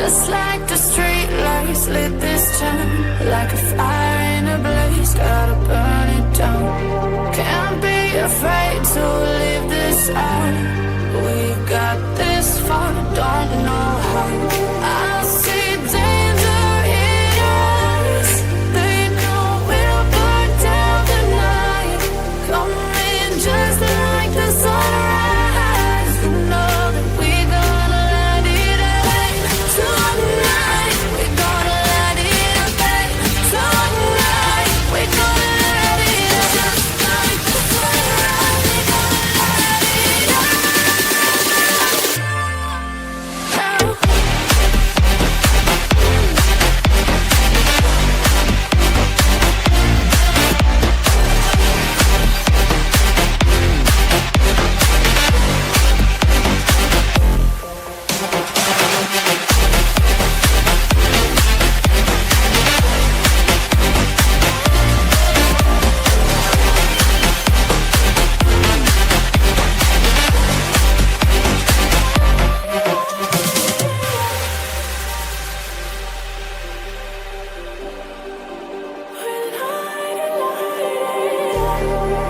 Just like the street lights lit this town, like a fire in a blaze, gotta burn it down. Can't be afraid to leave this out. We got this far, don't know how. I see danger in your eyes. They know we'll burn down the night. Coming just like the sunrise. You know that we're gonna let it rain. Tonight, we're gonna let it rain. Tonight, we're gonna let it rain. Just like the sunrise, we're gonna let it rain. Now.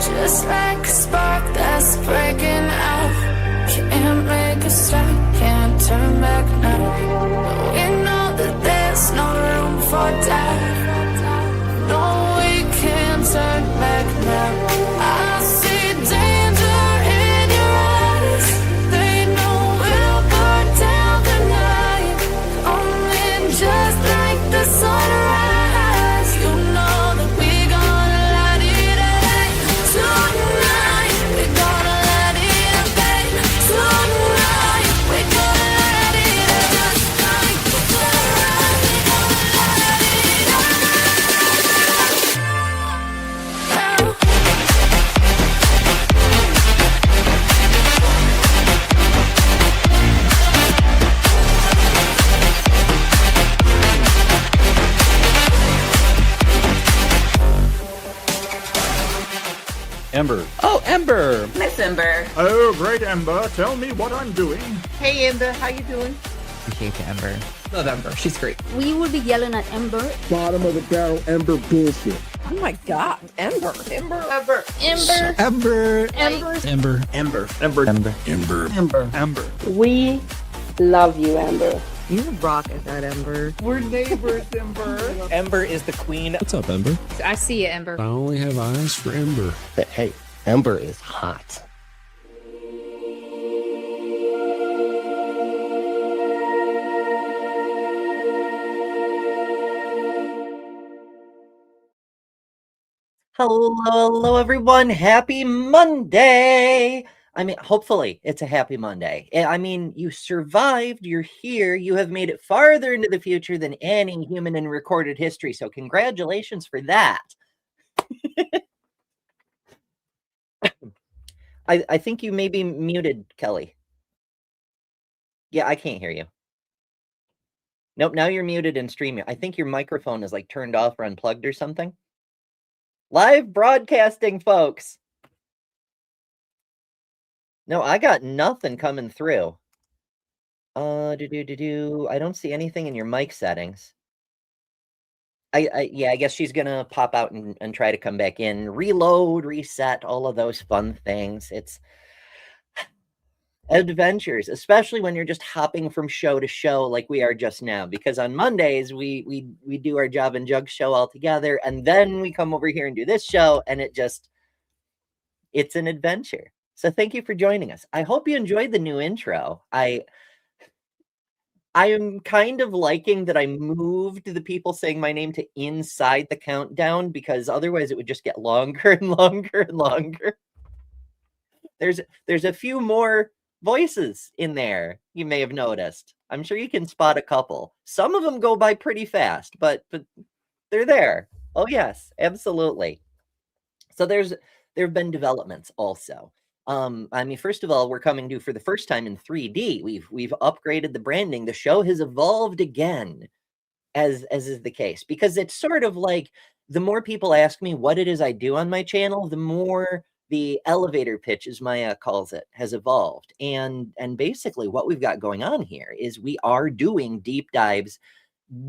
Just like a spark that's breaking out. Can't make a stop, can't turn back now. We know that there's no room for doubt. No, we can't turn back now. I see danger in your eyes. They know we'll burn down the night. Coming just like the sunrise. You know that we're gonna let it rain. Tonight, we're gonna let it rain. Tonight, we're gonna let it rain. Just like the sunrise, we're gonna let it rain. Now. Ember. Oh, Ember. Miss Ember. Oh, great, Ember. Tell me what I'm doing. Hey, Ember. How you doing? Appreciate you, Ember. Love Ember. She's great. We will be yelling at Ember. Bottom of the barrel Ember bullshit. Oh my God, Ember. Ember. Ember. Ember. Ember. Ember. Ember. Ember. Ember. Ember. Ember. Ember. Ember. We love you, Ember. You rock at that, Ember. We're neighbors, Ember. Ember is the queen. What's up, Ember? I see you, Ember. I only have eyes for Ember. But hey, Ember is hot. Hello, everyone. Happy Monday. I mean, hopefully it's a happy Monday. I mean, you survived. You're here. You have made it farther into the future than any human in recorded history. So congratulations for that. I think you may be muted, Kelly. Yeah, I can't hear you. Nope, now you're muted in streaming. I think your microphone is like turned off or unplugged or something. Live broadcasting, folks. No, I got nothing coming through. I don't see anything in your mic settings. Yeah, I guess she's gonna pop out and try to come back in, reload, reset, all of those fun things. It's adventures, especially when you're just hopping from show to show like we are just now, because on Mondays we do our Job and Jug show all together, and then we come over here and do this show, and it's an adventure. So thank you for joining us. I hope you enjoyed the new intro. I am kind of liking that I moved the people saying my name to inside the countdown, because otherwise it would just get longer and longer and longer. There's a few more voices in there, you may have noticed. I'm sure you can spot a couple. Some of them go by pretty fast, but they're there. Oh yes, absolutely. So there have been developments also. I mean, first of all, we're coming to for the first time in 3D. We've upgraded the branding. The show has evolved again, as is the case, because it's sort of like the more people ask me what it is I do on my channel, the more the elevator pitch, as Maya calls it, has evolved. And basically what we've got going on here is we are doing deep dives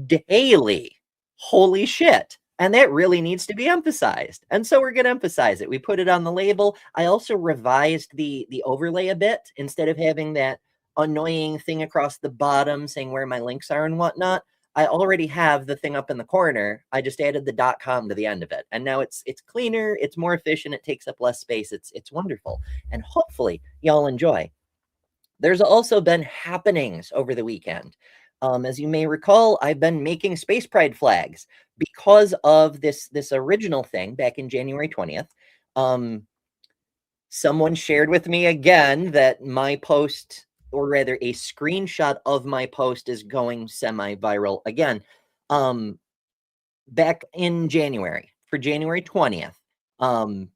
daily. Holy shit. And that really needs to be emphasized. And so we're going to emphasize it. We put it on the label. I also revised the overlay a bit. Instead of having that annoying thing across the bottom saying where my links are and whatnot, I already have the thing up in the corner. I just added the .com to the end of it. And now it's cleaner, it's more efficient, it takes up less space. It's wonderful. And hopefully y'all enjoy. There's also been happenings over the weekend. As you may recall, I've been making Space Pride flags because of this original thing back in January 20th. Someone shared with me again that my post, or rather a screenshot of my post, is going semi-viral again. Back in January, for January 20th,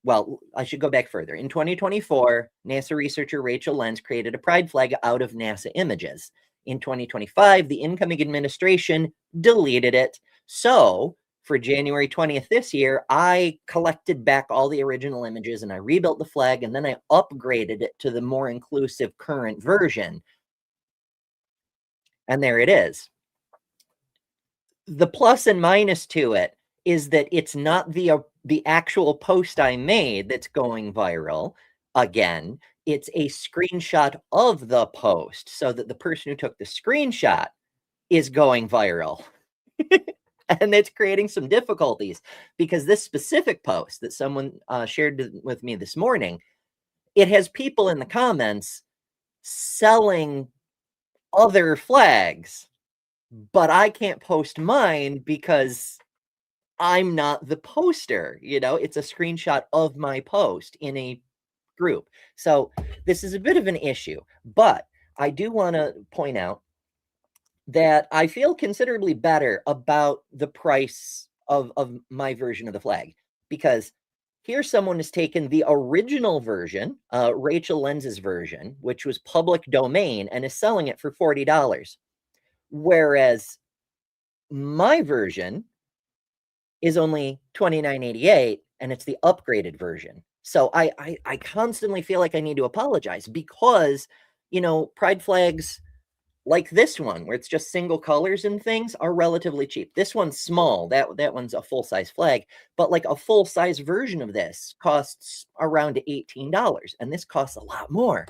well, I should go back further. In 2024, NASA researcher Rachel Lenz created a pride flag out of NASA images. In 2025, the incoming administration deleted it. So for January 20th this year, I collected back all the original images and I rebuilt the flag, and then I upgraded it to the more inclusive current version. And there it is. The plus and minus to it is that it's not the actual post I made that's going viral. Again, it's a screenshot of the post, so that the person who took the screenshot is going viral. And it's creating some difficulties because this specific post that someone shared with me this morning, it has people in the comments selling other flags, but I can't post mine because I'm not the poster. You know, it's a screenshot of my post in a group. So this is a bit of an issue, but I do want to point out that I feel considerably better about the price of my version of the flag, because here someone has taken the original version, Rachel Lenz's version, which was public domain, and is selling it for $40. Whereas my version is only $29.88, and it's the upgraded version. So I constantly feel like I need to apologize because, you know, pride flags like this one, where it's just single colors and things, are relatively cheap. This one's small. That one's a full-size flag, but like a full-size version of this costs around $18, and this costs a lot more.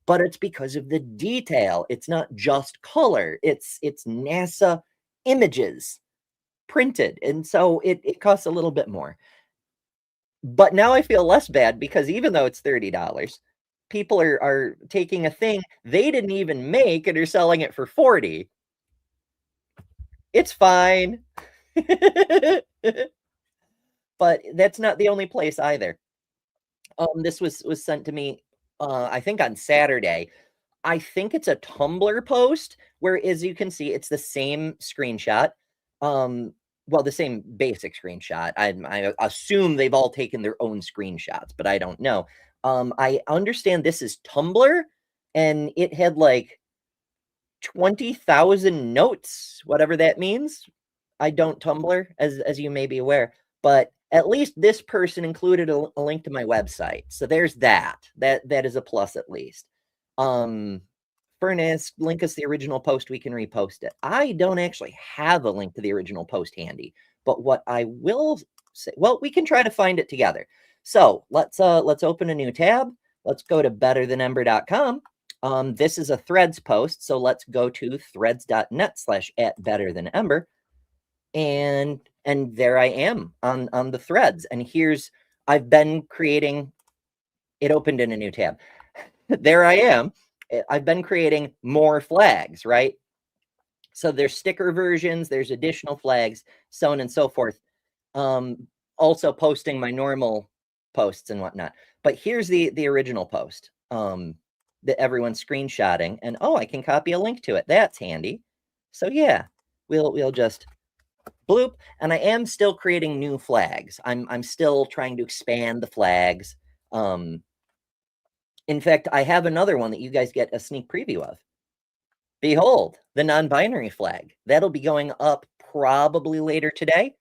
But it's because of the detail. It's not just color. It's NASA images printed, and so it costs a little bit more. But now I feel less bad because even though it's $30, people are taking a thing they didn't even make and are selling it for $40. It's fine. But that's not the only place either. This was sent to me, I think on Saturday. I think it's a Tumblr post where, as you can see, it's the same screenshot. Well, the same basic screenshot. I assume they've all taken their own screenshots, but I don't know. I understand this is Tumblr, and it had like 20,000 notes, whatever that means. I don't Tumblr, as you may be aware, but at least this person included a link to my website. So there's that. That is a plus at least. Furnace, link us the original post, we can repost it. I don't actually have a link to the original post handy, but what I will say, well, we can try to find it together. So let's open a new tab. Let's go to betterthanember.com. This is a Threads post, so let's go to threads.net/@betterthanember. And there I am on the threads. And I've been creating, it opened in a new tab. There I am. I've been creating more flags, right? So there's sticker versions, there's additional flags, so on and so forth. Also posting my normal posts and whatnot. But here's the original post that everyone's screenshotting, and I can copy a link to it. That's handy. So yeah, we'll just bloop. And I am still creating new flags. I'm still trying to expand the flags. In fact, I have another one that you guys get a sneak preview of. Behold, the non-binary flag. That'll be going up probably later today.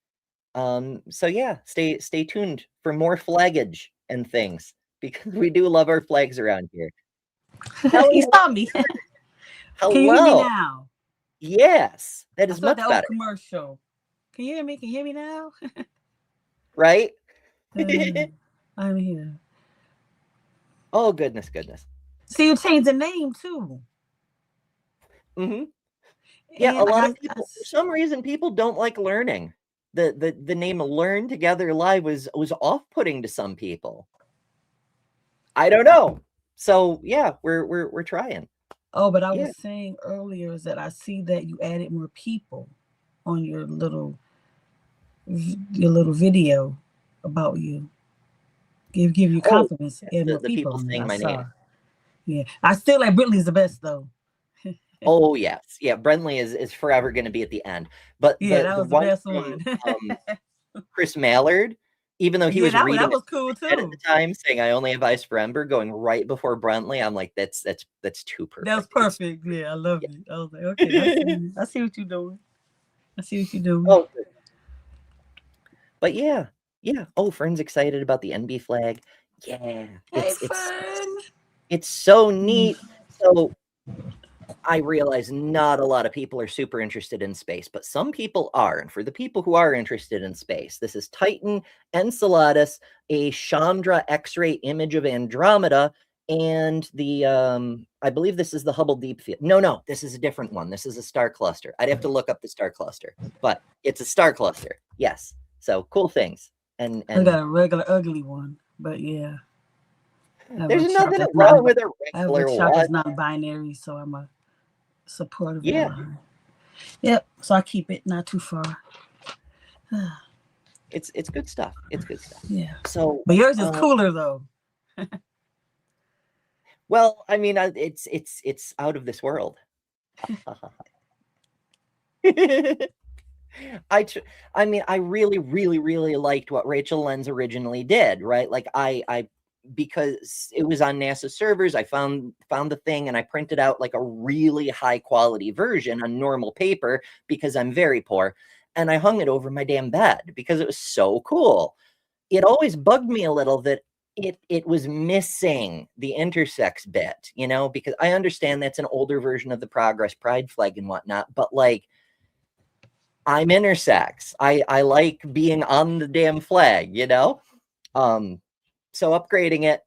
So yeah, stay tuned for more flaggage and things, because we do love our flags around here. You saw me. Hello. Can you hear me now? Yes, that I is saw much that old better, commercial. Can you hear me? Can you hear me now? right? I'm here. Oh, goodness. See, you changed the name too. Mm-hmm. Yeah, And a lot of people, for some reason, people don't like learning. The name Learn Together Live was off-putting to some people. I don't know. So yeah, we're trying. Oh, but I Yeah. was saying earlier is that I see that you added more people on your little video about you. Give you Oh, compliments. Add more the people people on there. saying I my saw. name. Yeah, I still like Britney's the best though. Oh yes, yeah. Brentley is forever going to be at the end. But Yeah, that the was the one best from one. Chris Mallard, even though he Yeah, was that reading was a cool script at too. the time, saying I only have eyes for Ember, going right before Brentley, I'm like, that's too perfect. That was perfect. Yeah, I love it. I was like, okay, I see what you're doing. I see what you're doing. Oh, good. But yeah. Oh, Fern's excited about the NB flag. Yeah, Hey, Fern. it's so neat. So I realize not a lot of people are super interested in space, but some people are. And for the people who are interested in space, this is Titan Enceladus, a Chandra X-ray image of Andromeda, and the I believe this is the Hubble Deep Field. No, this is a different one. This is a star cluster. I'd have to look up the star cluster, but it's a star cluster. Yes. So cool things. And I got a regular ugly one, but yeah. There's nothing wrong with a regular one. It's non-binary, so I'm a supporter of Yeah. mine. Yep. So I keep it not too far. It's good stuff. It's good stuff. Yeah. So, but yours is cooler though. Well, I mean, it's out of this world. I mean, I really liked what Rachel Lenz originally did, right? Like I because it was on NASA servers, I found the thing and I printed out like a really high quality version on normal paper because I'm very poor, and I hung it over my damn bed because it was so cool. It always bugged me a little that it was missing the intersex bit, you know, because I understand that's an older version of the Progress Pride flag and whatnot, but like, I'm intersex. I like being on the damn flag, you know? So upgrading it,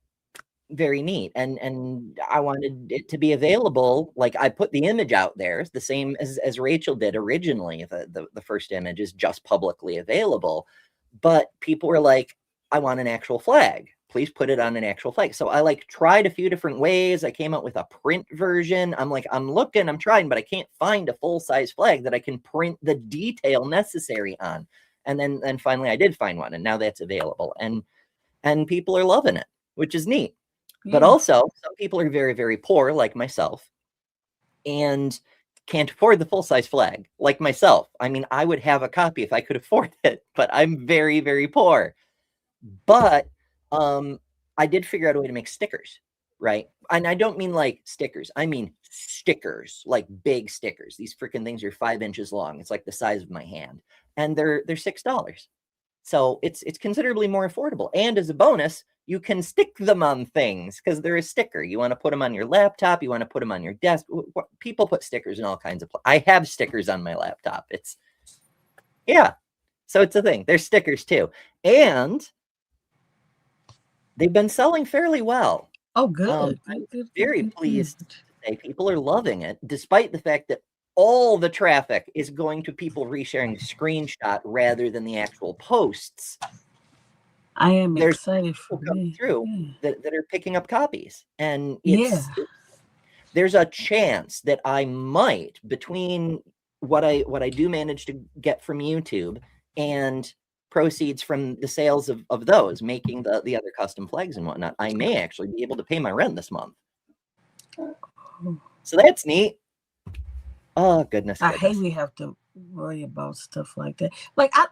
very neat. And I wanted it to be available. Like I put the image out there, the same as Rachel did originally. The first image is just publicly available, but people were like, I want an actual flag. Please put it on an actual flag. So I like tried a few different ways. I came up with a print version. I'm like, I'm trying, but I can't find a full-size flag that I can print the detail necessary on. And then finally I did find one, and now that's available. And people are loving it, which is neat. Yeah. But also some people are very, very poor, like myself, and can't afford the full-size flag, like myself. I mean, I would have a copy if I could afford it, but I'm very, very poor. But I did figure out a way to make stickers, right? And I don't mean like stickers. I mean stickers, like big stickers. These freaking things are 5 inches long. It's like the size of my hand, and they're $6. So it's considerably more affordable. And as a bonus, you can stick them on things because they're a sticker. You want to put them on your laptop. You want to put them on your desk. People put stickers in all kinds of. I have stickers on my laptop. Yeah. So it's a thing. There's stickers too, and they've been selling fairly well. Oh, good. I'm very pleased to say people are loving it, despite the fact that all the traffic is going to people resharing the screenshot rather than the actual posts. I am excited for coming through that are picking up copies, and there's a chance that I might, between what I do manage to get from YouTube and proceeds from the sales of those, making the other custom flags and whatnot, I may actually be able to pay my rent this month. So that's neat. Oh, goodness. I hate we have to worry about stuff like that. Like I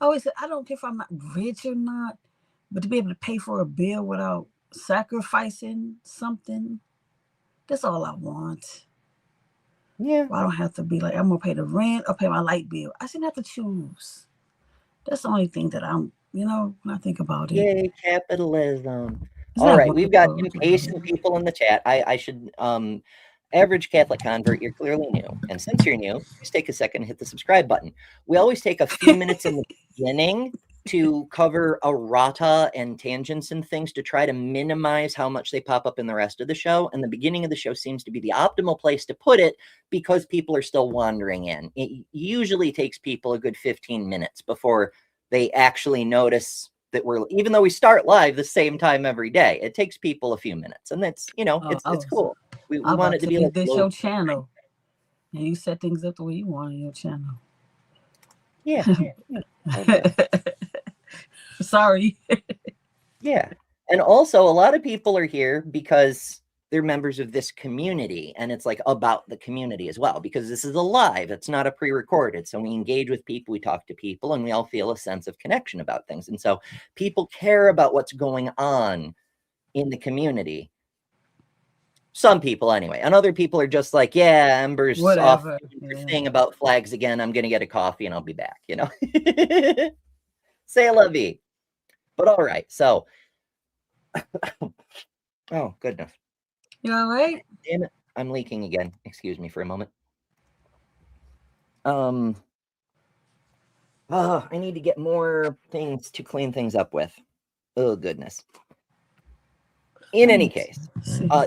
always say, I don't care if I'm not rich or not, but to be able to pay for a bill without sacrificing something, that's all I want. Yeah. I don't have to be like, I'm going to pay the rent or pay my light bill. I shouldn't have to choose. That's the only thing that I'm, when I think about it. Yay, capitalism. It's All not right, we've got wonderful. impatient people in the chat. I should average Catholic convert, you're clearly new. And since you're new, just take a second and hit the subscribe button. We always take a few minutes in the beginning to cover errata and tangents and things to try to minimize how much they pop up in the rest of the show. And the beginning of the show seems to be the optimal place to put it because people are still wandering in. It usually takes people a good 15 minutes before they actually notice that we're, even though we start live the same time every day, it takes people a few minutes, and that's, you know, it's cool. We want it to be like this your channel, and you set things up the way you want on your channel. Yeah. Sorry. Yeah. And also, a lot of people are here because they're members of this community, and it's like about the community as well, because this is a live, it's not a pre-recorded. So we engage with people, we talk to people, and we all feel a sense of connection about things. And so people care about what's going on in the community. Some people anyway, and other people are just like, yeah, Ember's Whatever. off thing about flags again. I'm gonna get a coffee and I'll be back, you know. Say la vie. But all right, so oh goodness. You all right? Damn it, I'm leaking again. Excuse me for a moment. I need to get more things to clean things up with. Oh goodness. In any case,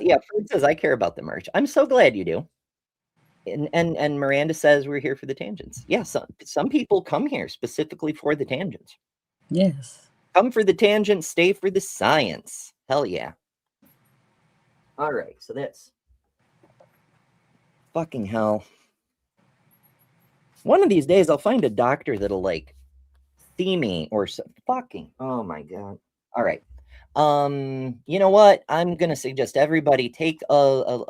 yeah, Fred says I care about the merch. I'm so glad you do. And Miranda says we're here for the tangents. Yeah, some people come here specifically for the tangents. Yes. Come for the tangents, stay for the science. Hell yeah. All right, so that's fucking hell. One of these days I'll find a doctor that'll like see me or fucking, oh my god. All right. You know what? I'm gonna suggest everybody take a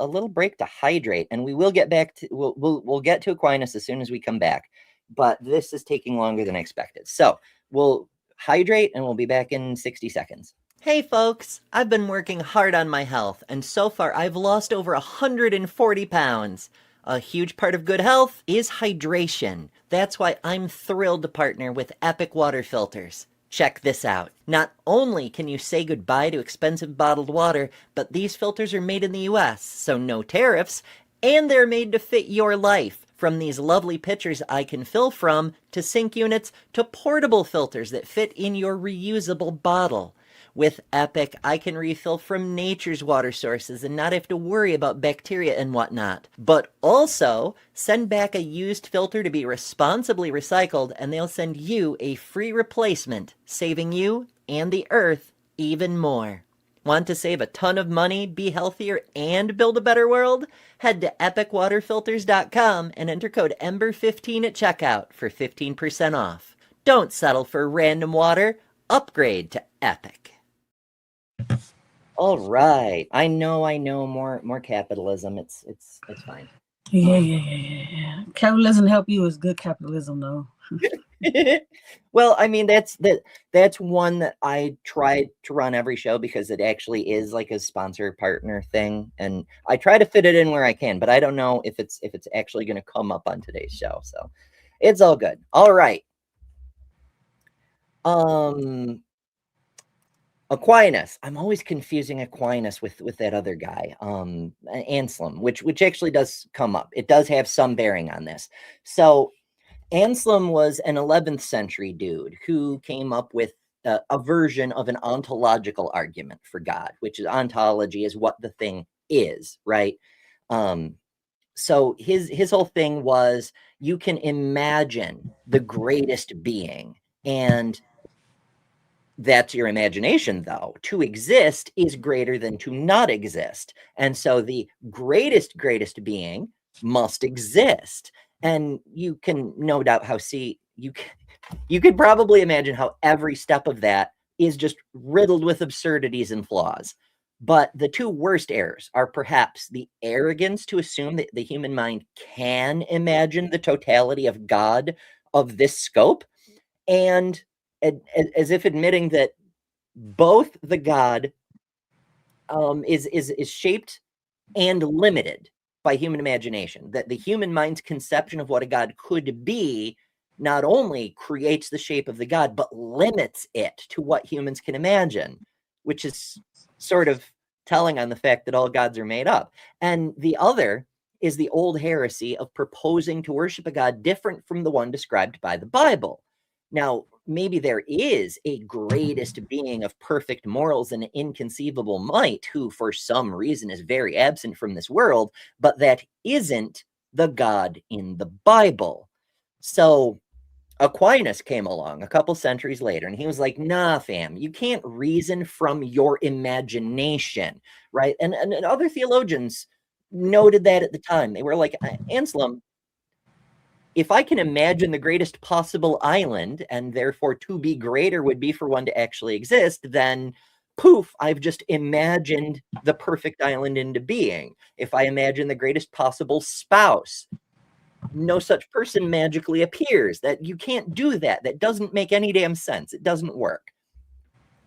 little break to hydrate, and we will get back to we'll get to Aquinas as soon as we come back. But this is taking longer than expected. So we'll hydrate and we'll be back in 60 seconds. Hey folks, I've been working hard on my health, and so far I've lost over 140 pounds. A huge part of good health is hydration. That's why I'm thrilled to partner with Epic Water Filters. Check this out. Not only can you say goodbye to expensive bottled water, but these filters are made in the US, so no tariffs, and they're made to fit your life. From these lovely pitchers I can fill from, to sink units, to portable filters that fit in your reusable bottle. With Epic, I can refill from nature's water sources and not have to worry about bacteria and whatnot. But also, send back a used filter to be responsibly recycled, and they'll send you a free replacement, saving you and the earth even more. Want to save a ton of money, be healthier, and build a better world? Head to epicwaterfilters.com and enter code EMBER15 at checkout for 15% off. Don't settle for random water. Upgrade to Epic. All right. I know more capitalism. It's fine. Yeah. Capitalism help you is good capitalism though. Well, I mean, that's one that I try to run every show because it actually is like a sponsor partner thing, and I try to fit it in where I can, but I don't know if it's actually going to come up on today's show, so it's all good. All right. Aquinas. I'm always confusing Aquinas with that other guy, Anselm, which actually does come up. It does have some bearing on this. So Anselm was an 11th century dude who came up with a version of an ontological argument for God, which is ontology is what the thing is, right? So his whole thing was you can imagine the greatest being, and that's your imagination, though. To exist is greater than to not exist. And so the greatest being must exist. And you can no doubt you could probably imagine how every step of that is just riddled with absurdities and flaws. But the two worst errors are perhaps the arrogance to assume that the human mind can imagine the totality of God of this scope, and as if admitting that both the God is shaped and limited by human imagination, that the human mind's conception of what a God could be not only creates the shape of the God, but limits it to what humans can imagine, which is sort of telling on the fact that all gods are made up. And the other is the old heresy of proposing to worship a god different from the one described by the Bible. Now, maybe there is a greatest being of perfect morals and inconceivable might who, for some reason, is very absent from this world, but that isn't the God in the Bible. So Aquinas came along a couple centuries later, and he was like, nah, fam, you can't reason from your imagination, right? And other theologians noted that at the time. They were like, Anselm, if I can imagine the greatest possible island, and therefore to be greater would be for one to actually exist, then poof, I've just imagined the perfect island into being. If I imagine the greatest possible spouse, no such person magically appears. That you can't do that. That doesn't make any damn sense. It doesn't work.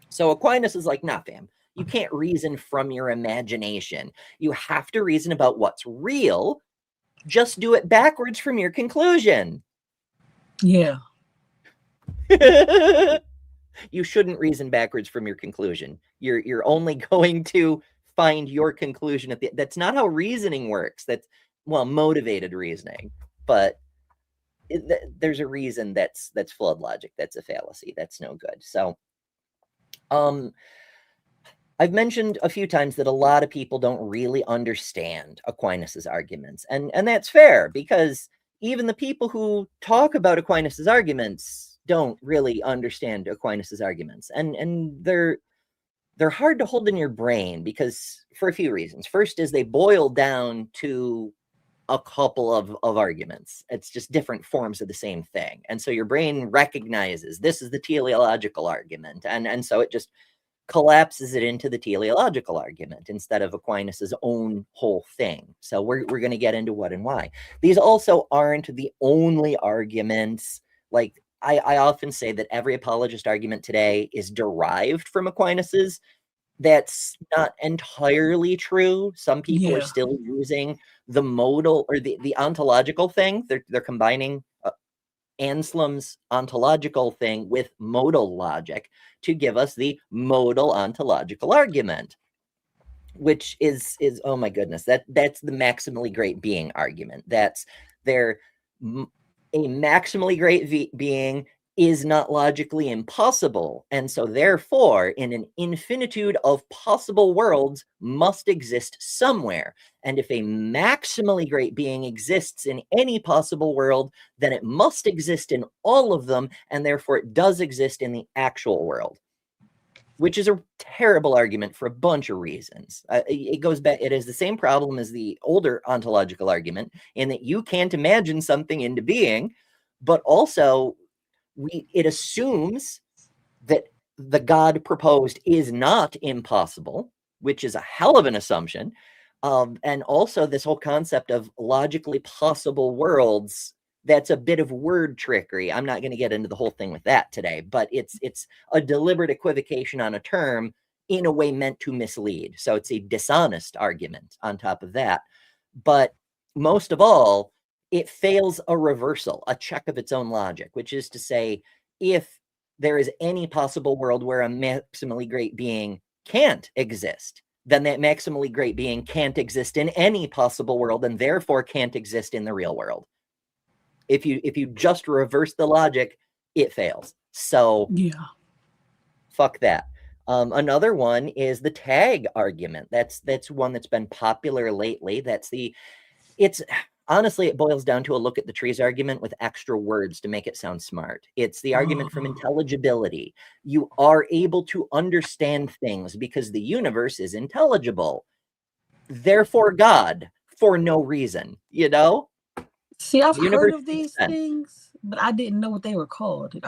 So Aquinas is like, nah, fam, you can't reason from your imagination. You have to reason about what's real. Just do it backwards from your conclusion. Yeah. You shouldn't reason backwards from your conclusion. You're only going to find your conclusion at the. That's not how reasoning works. That's, well, motivated reasoning, but there's a reason that's flood logic. That's a fallacy. That's no good. So, I've mentioned a few times that a lot of people don't really understand Aquinas's arguments, and that's fair, because even the people who talk about Aquinas's arguments don't really understand Aquinas's arguments, and they're hard to hold in your brain because for a few reasons. First is they boil down to a couple of arguments. It's just different forms of the same thing, and so your brain recognizes this is the teleological argument, and so it just collapses it into the teleological argument instead of Aquinas's own whole thing. So we're going to get into what and why. These also aren't the only arguments. Like I often say that every apologist argument today is derived from Aquinas's. That's not entirely true. Some people are still using the modal or the ontological thing. They're combining Anselm's ontological thing with modal logic to give us the modal ontological argument, which is oh my goodness, that's the maximally great being argument. That's a maximally great being is not logically impossible, and so therefore in an infinitude of possible worlds must exist somewhere. And if a maximally great being exists in any possible world, then it must exist in all of them, and therefore it does exist in the actual world, which is a terrible argument for a bunch of reasons. It goes back, it is the same problem as the older ontological argument in that you can't imagine something into being, but also it assumes that the God proposed is not impossible, which is a hell of an assumption. And also this whole concept of logically possible worlds, that's a bit of word trickery. I'm not going to get into the whole thing with that today, but it's a deliberate equivocation on a term in a way meant to mislead. So it's a dishonest argument on top of that. But most of all, it fails a reversal, a check of its own logic, which is to say, if there is any possible world where a maximally great being can't exist, then that maximally great being can't exist in any possible world and therefore can't exist in the real world. If you just reverse the logic, it fails. So fuck that. Another one is the tag argument. That's one that's been popular lately. Honestly, it boils down to a look at the trees argument with extra words to make it sound smart. It's the argument from intelligibility. You are able to understand things because the universe is intelligible. Therefore, God, for no reason, you know? See, I've heard of these things, but I didn't know what they were called. The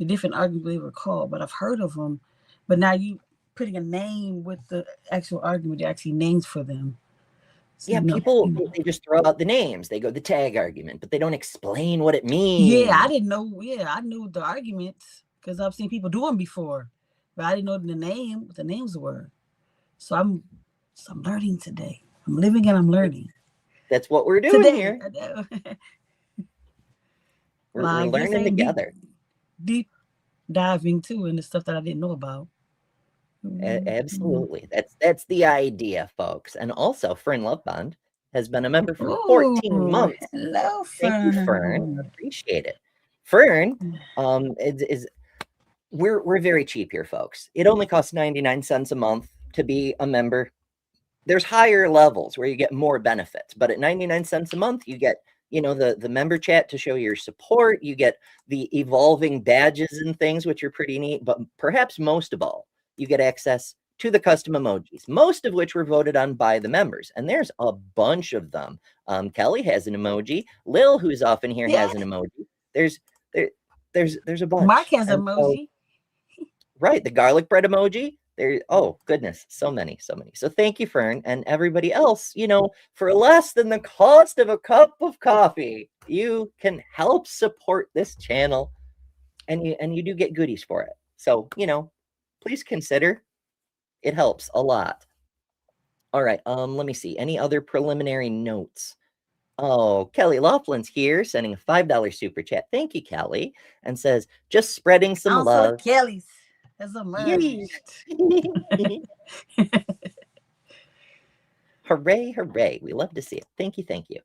different arguments they were called, but I've heard of them. But now you putting a name with the actual argument, the actually names for them. Yeah, people, they just throw out the names. They go the tag argument, but they don't explain what it means. Yeah, I didn't know. Yeah, I knew the arguments because I've seen people do them before, but I didn't know what the names were. So I'm learning today. I'm living and I'm learning. That's what we're doing today, here. We're learning together. Deep diving too into stuff that I didn't know about. Absolutely. That's the idea, folks. And also, Fern Lovebond has been a member for 14 Ooh, months. hello, Thank you, Fern. Fern. Appreciate it. Fern, we're very cheap here, folks. It only costs 99 cents a month to be a member. There's higher levels where you get more benefits, but at 99 cents a month, you get, the member chat to show your support. You get the evolving badges and things, which are pretty neat. But perhaps most of all, you get access to the custom emojis, most of which were voted on by the members. And there's a bunch of them. Kelly has an emoji. Lil, who's often here, has an emoji. There's a bunch. Mark has And emoji. right, the garlic bread emoji. There, oh goodness, so many. So thank you, Fern, and everybody else. For less than the cost of a cup of coffee, you can help support this channel, and you do get goodies for it. So please consider. It helps a lot. All right, let me see. Any other preliminary notes? Oh, Kelly Laughlin's here, sending a $5 super chat. Thank you, Kelly, and says, just spreading some Also, love. Kelly's has emerged. Hooray. We love to see it. Thank you.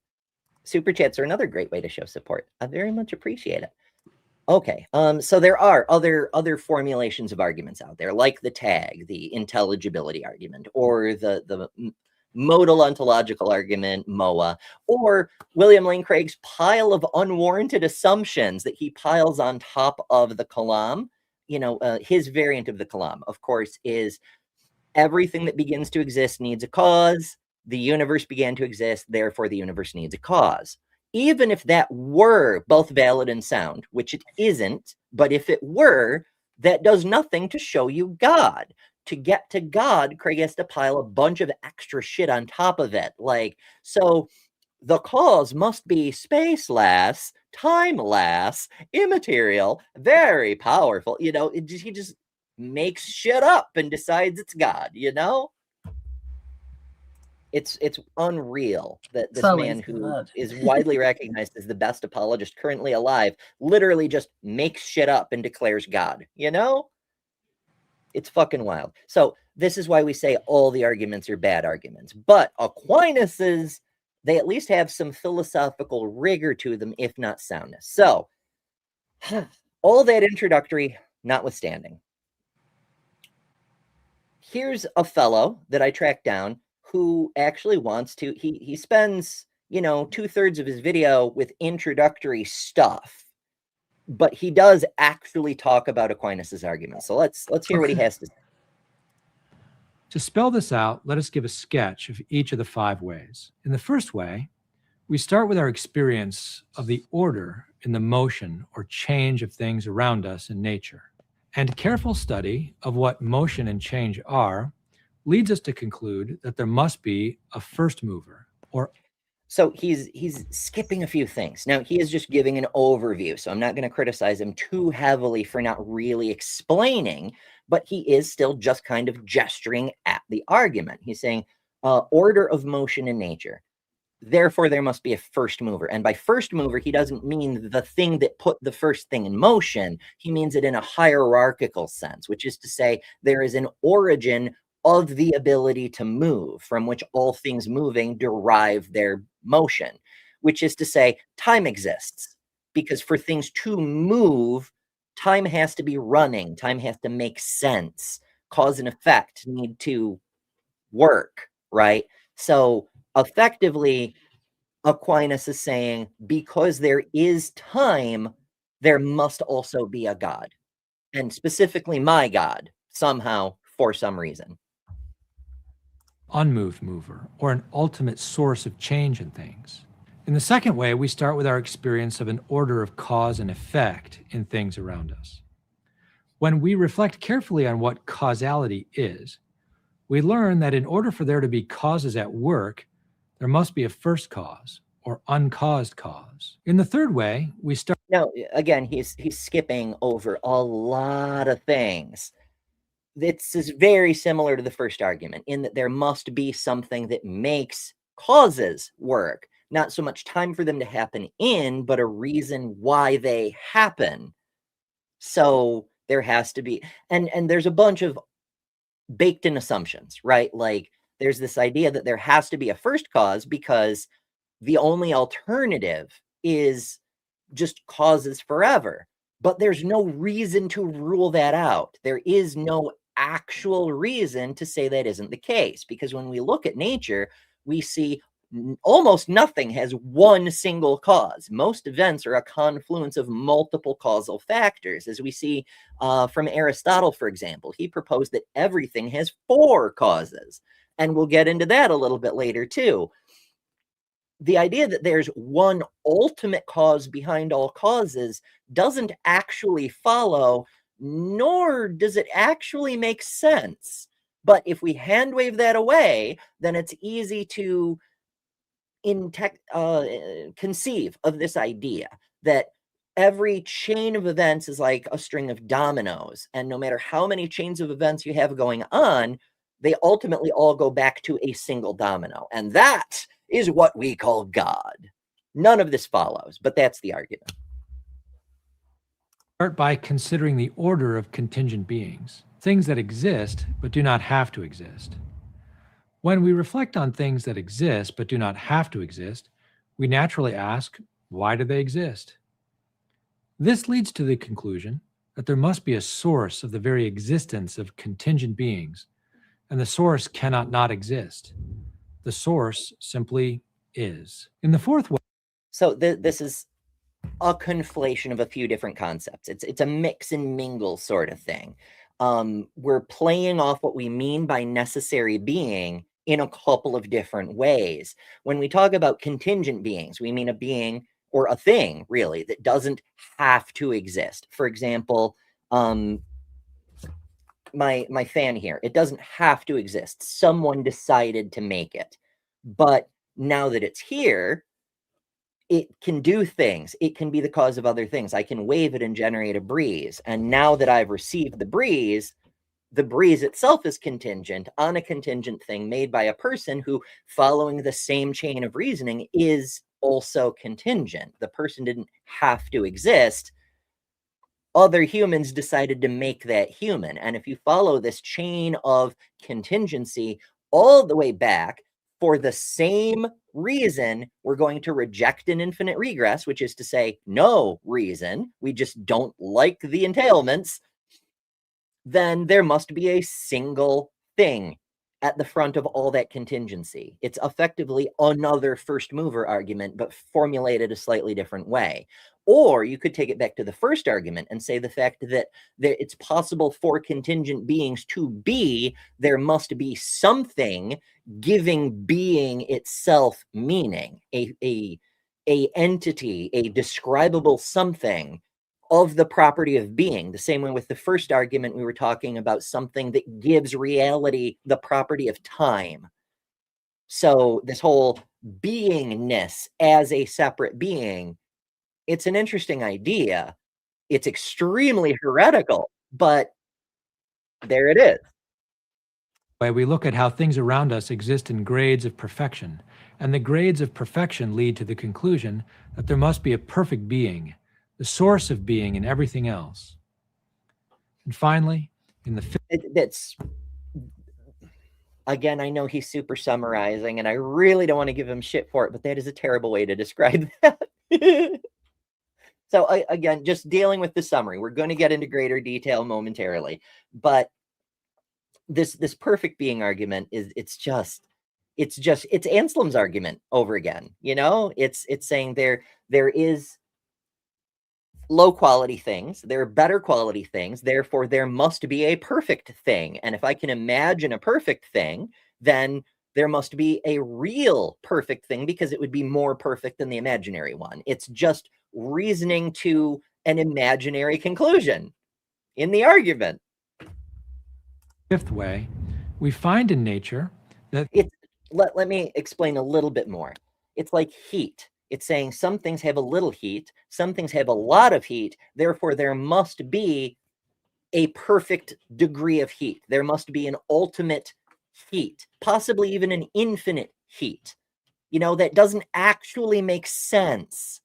Super chats are another great way to show support. I very much appreciate it. Okay, so there are other formulations of arguments out there, like the tag, the intelligibility argument, or the modal ontological argument, MOA, or William Lane Craig's pile of unwarranted assumptions that he piles on top of the kalam. His variant of the kalam, of course, is everything that begins to exist needs a cause. The universe began to exist, therefore the universe needs a cause. Even if that were both valid and sound, which it isn't, but if it were, that does nothing to show you God. To get to God, Craig has to pile a bunch of extra shit on top of it. So the cause must be spaceless, timeless, immaterial, very powerful. He just makes shit up and decides it's God, It's unreal that this man who is widely recognized as the best apologist currently alive literally just makes shit up and declares God, It's fucking wild. So this is why we say all the arguments are bad arguments. But Aquinas's, they at least have some philosophical rigor to them, if not soundness. So all that introductory notwithstanding, here's a fellow that I tracked down who actually wants to, he spends, 2/3 of his video with introductory stuff, but he does actually talk about Aquinas's arguments. So let's hear what he has to say. To spell this out, let us give a sketch of each of the 5 ways. In the first way, we start with our experience of the order in the motion or change of things around us in nature. And careful study of what motion and change are leads us to conclude that there must be a first mover, or so he's skipping a few things. Now, he is just giving an overview, so I'm not going to criticize him too heavily for not really explaining, but he is still just kind of gesturing at the argument. He's saying order of motion in nature. Therefore, there must be a first mover. And by first mover, he doesn't mean the thing that put the first thing in motion. He means it in a hierarchical sense, which is to say there is an origin of the ability to move, from which all things moving derive their motion, which is to say time exists, because for things to move, time has to be running, time has to make sense, cause and effect need to work, right? So effectively, Aquinas is saying, because there is time, there must also be a God, and specifically my God, somehow, for some reason. Unmoved mover, or an ultimate source of change in things. In the second way, we start with our experience of an order of cause and effect in things around us. When we reflect carefully on what causality is, we learn that in order for there to be causes at work, there must be a first cause, or uncaused cause. In the third way, we start... Now, again, he's skipping over a lot of things. This is very similar to the first argument, in that there must be something that makes causes work. Not so much time for them to happen in, but a reason why they happen. So there has to be, and there's a bunch of baked in assumptions, right? Like there's this idea that there has to be a first cause because the only alternative is just causes forever. But there's no reason to rule that out. There is no actual reason to say that isn't the case, because when we look at nature, we see almost nothing has one single cause. Most events are a confluence of multiple causal factors. As we see from Aristotle, for example, he proposed that everything has 4 causes. And we'll get into that a little bit later too. The idea that there's one ultimate cause behind all causes doesn't actually follow, nor does it actually make sense. But if we hand wave that away, then it's easy to conceive of this idea that every chain of events is like a string of dominoes, and no matter how many chains of events you have going on, they ultimately all go back to a single domino, and that is what we call God. None of this follows, but that's the argument. Start by considering the order of contingent beings, things that exist but do not have to exist. When we reflect on things that exist but do not have to exist, we naturally ask, why do they exist? This leads to the conclusion that there must be a source of the very existence of contingent beings, and the source cannot not exist. The source simply is. In the fourth way, so this is a conflation of a few different concepts. It's a mix and mingle sort of thing. We're playing off what we mean by necessary being in a couple of different ways. When we talk about contingent beings, we mean a being or a thing, really, that doesn't have to exist. For example, my fan here, it doesn't have to exist. Someone decided to make it. But now that it's here, it can do things. It can be the cause of other things. I can wave it and generate a breeze. And now that I've received the breeze itself is contingent on a contingent thing made by a person who, following the same chain of reasoning, is also contingent. The person didn't have to exist. Other humans decided to make that human. And if you follow this chain of contingency all the way back, for the same reason, we're going to reject an infinite regress, which is to say no reason, we just don't like the entailments, then there must be a single thing at the front of all that contingency. It's effectively another first mover argument, but formulated a slightly different way. Or you could take it back to the first argument and say the fact that it's possible for contingent beings to be, there must be something giving being itself meaning, a entity, a describable something of the property of being. The same way with the first argument, we were talking about something that gives reality the property of time. So this whole beingness as a separate being, it's an interesting idea. It's extremely heretical, but there it is. We look at how things around us exist in grades of perfection, and the grades of perfection lead to the conclusion that there must be a perfect being, the source of being in everything else. And finally, in the that's again, I know he's super summarizing, and I really don't want to give him shit for it, but that is a terrible way to describe that. So again, just dealing with the summary. We're going to get into greater detail momentarily, but this perfect being argument is it's Anselm's argument over again. You know, it's saying there is low quality things, there are better quality things, therefore there must be a perfect thing. And if I can imagine a perfect thing, then there must be a real perfect thing, because it would be more perfect than the imaginary one. It's just reasoning to an imaginary conclusion in the argument. fifth way, we find in nature that let me explain a little bit more. It's like heat. It's saying some things have a little heat, some things have a lot of heat, therefore there must be a perfect degree of heat. There must be an ultimate heat, possibly even an infinite heat. You know, that doesn't actually make sense.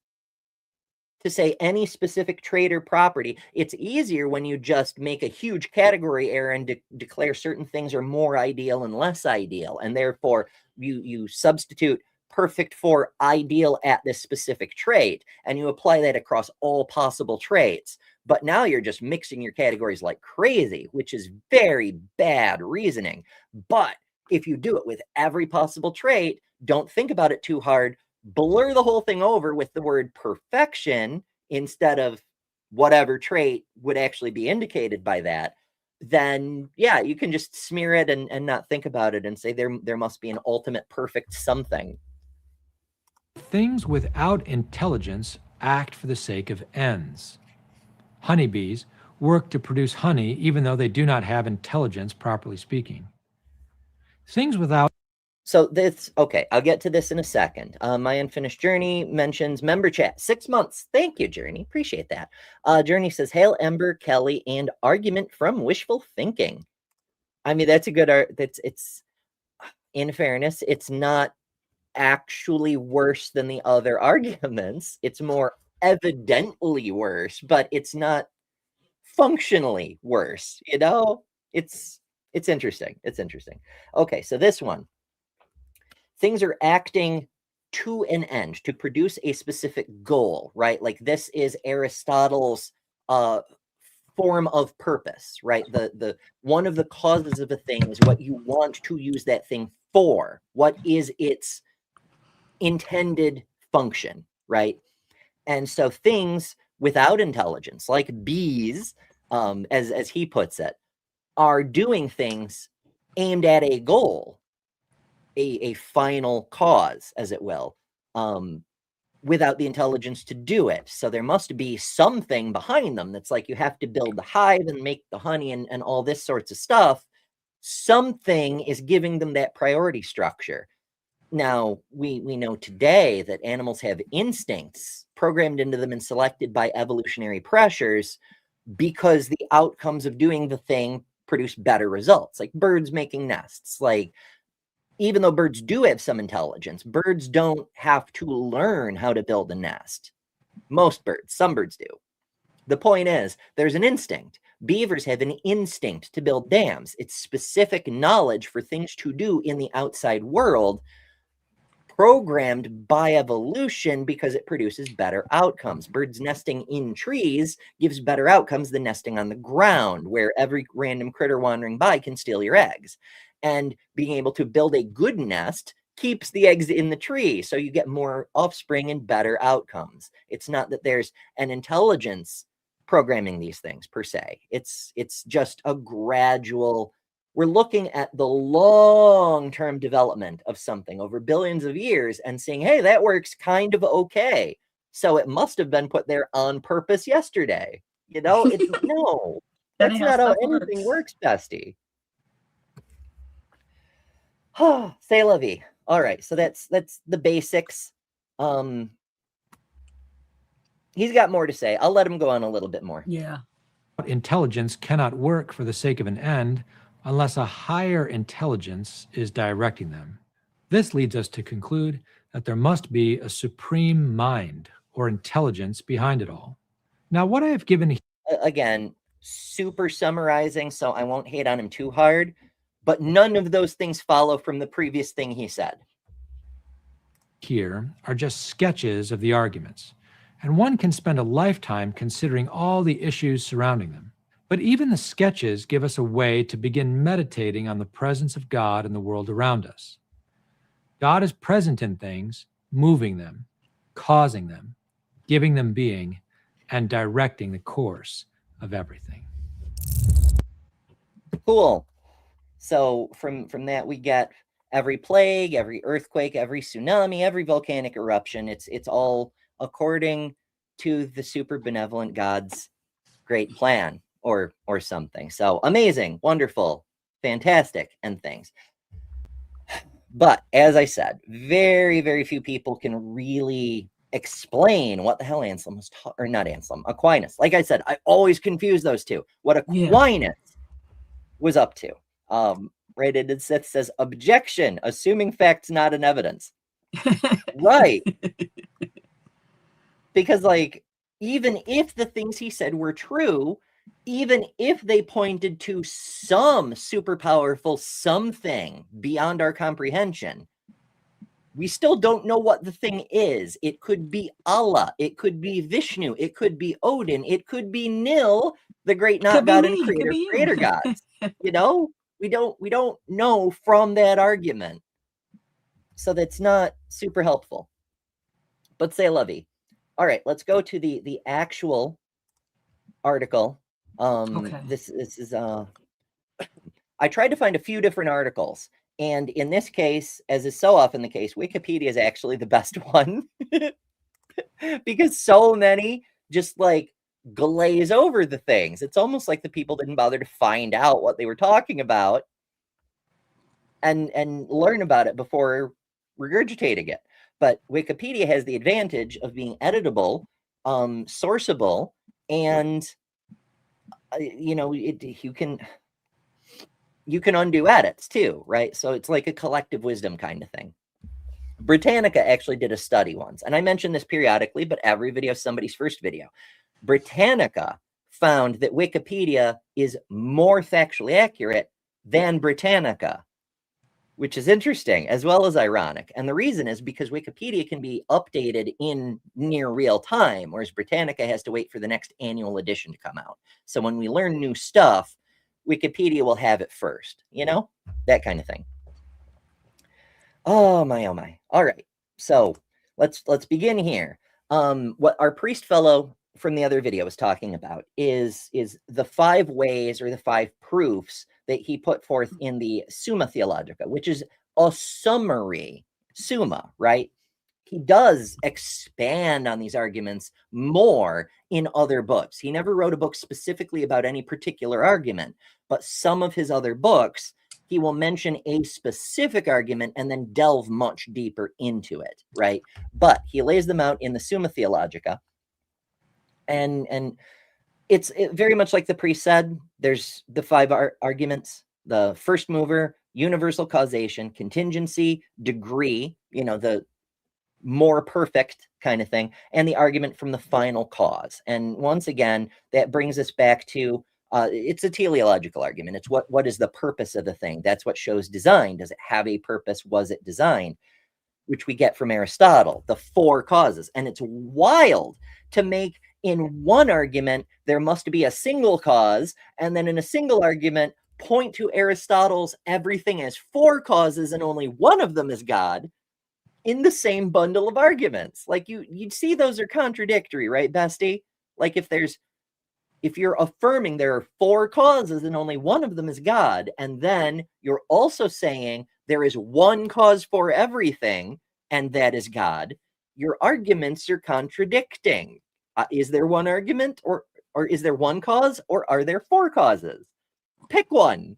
to say any specific trait or property. It's easier when you just make a huge category error and declare certain things are more ideal and less ideal. And therefore, you substitute perfect for ideal at this specific trait, and you apply that across all possible traits. But now you're just mixing your categories like crazy, which is very bad reasoning. But if you do it with every possible trait, don't think about it too hard, blur the whole thing over with the word perfection instead of whatever trait would actually be indicated by that, then yeah, you can just smear it and not think about it and say there must be an ultimate perfect something. Things without intelligence act for the sake of ends. Honeybees work to produce honey even though they do not have intelligence, properly speaking. Things without... So this, okay, I'll get to this in a second. My Unfinished Journey mentions member chat, 6 months. Thank you, Journey. Appreciate that. Journey says, hail Ember, Kelly, and argument from wishful thinking. I mean, that's a good art. It's in fairness, it's not actually worse than the other arguments. It's more evidently worse, but it's not functionally worse, you know? It's interesting. It's interesting. Okay, so this one. Things are acting to an end, to produce a specific goal, right? Like this is Aristotle's form of purpose, right? The one of the causes of a thing is what you want to use that thing for. What is its intended function, right? And so things without intelligence, like bees, as he puts it, are doing things aimed at a goal, a final cause, as it will, without the intelligence to do it. So there must be something behind them that's like you have to build the hive and make the honey and all this sorts of stuff. Something is giving them that priority structure. Now, we know today that animals have instincts programmed into them and selected by evolutionary pressures because the outcomes of doing the thing produce better results, like birds making nests. Like, even though birds do have some intelligence, birds don't have to learn how to build a nest. Most birds, some birds do. The point is, there's an instinct. Beavers have an instinct to build dams. It's specific knowledge for things to do in the outside world, programmed by evolution because it produces better outcomes. Birds nesting in trees gives better outcomes than nesting on the ground, where every random critter wandering by can steal your eggs. And being able to build a good nest keeps the eggs in the tree, so you get more offspring and better outcomes. It's not that there's an intelligence programming these things per se. It's just a gradual... We're looking at the long-term development of something over billions of years and saying, hey, that works kind of okay. So it must have been put there on purpose yesterday. You know, it's no, that's not how anything works, bestie. Say la vie. All right, so that's the basics. He's got more to say. I'll let him go on a little bit more. Yeah. Intelligence cannot work for the sake of an end unless a higher intelligence is directing them. This leads us to conclude that there must be a supreme mind or intelligence behind it all. Now, what I have given... Again, super summarizing, so I won't hate on him too hard, but none of those things follow from the previous thing he said. Here are just sketches of the arguments, and one can spend a lifetime considering all the issues surrounding them. But even the sketches give us a way to begin meditating on the presence of God in the world around us. God is present in things, moving them, causing them, giving them being, and directing the course of everything. Cool. So from that we get every plague, every earthquake, every tsunami, every volcanic eruption. It's all according to the super benevolent God's great plan or something. So amazing, wonderful, fantastic, and things. But as I said, very, very few people can really explain what the hell Anselm was or not Anselm, Aquinas. Like I said, I always confuse those two. What Aquinas was up to. Right, it says objection, assuming facts not an evidence. Right. Because, like, even if the things he said were true, even if they pointed to some super powerful something beyond our comprehension, we still don't know what the thing is. It could be Allah, it could be Vishnu, it could be Odin, it could be Nil, the great not God and creator gods. You know, we don't know from that argument. So that's not super helpful. But say lovey. All right, let's go to the actual article. This is I tried to find a few different articles, and in this case, as is so often the case, Wikipedia is actually the best one because so many just like glaze over the things. It's almost like the people didn't bother to find out what they were talking about and learn about it before regurgitating it. But Wikipedia has the advantage of being editable, sourceable, and you know, you can undo edits too, right? So it's like a collective wisdom kind of thing. Britannica actually did a study once, and I mention this periodically, but every video is somebody's first video. Britannica found that Wikipedia is more factually accurate than Britannica, which is interesting as well as ironic. And the reason is because Wikipedia can be updated in near real time, whereas Britannica has to wait for the next annual edition to come out. So when we learn new stuff, Wikipedia will have it first, you know, that kind of thing. Oh my, oh my. All right. So let's begin here. What our priest fellow from the other video was talking about is the 5 ways or the 5 proofs that he put forth in the Summa Theologica, which is a summary summa, right? He does expand on these arguments more in other books. He never wrote a book specifically about any particular argument, but some of his other books, he will mention a specific argument and then delve much deeper into it, right? But he lays them out in the Summa Theologica, and it's very much like the priest said. There's the 5 arguments: the first mover, universal causation, contingency, degree, you know, the more perfect kind of thing, and the argument from the final cause. And once again, that brings us back to it's a teleological argument. It's what is the purpose of the thing? That's what shows design. Does it have a purpose? Was it designed? Which we get from Aristotle, the 4 causes. And it's wild to make in one argument there must be a single cause, and then in a single argument point to Aristotle's everything as 4 causes and only one of them is God in the same bundle of arguments. Like you'd see those are contradictory, right, bestie? Like if you're affirming there are 4 causes and only one of them is God, and then you're also saying there is one cause for everything, and that is God, your arguments are contradicting. Is there one argument, or is there one cause, or are there 4 causes? Pick one.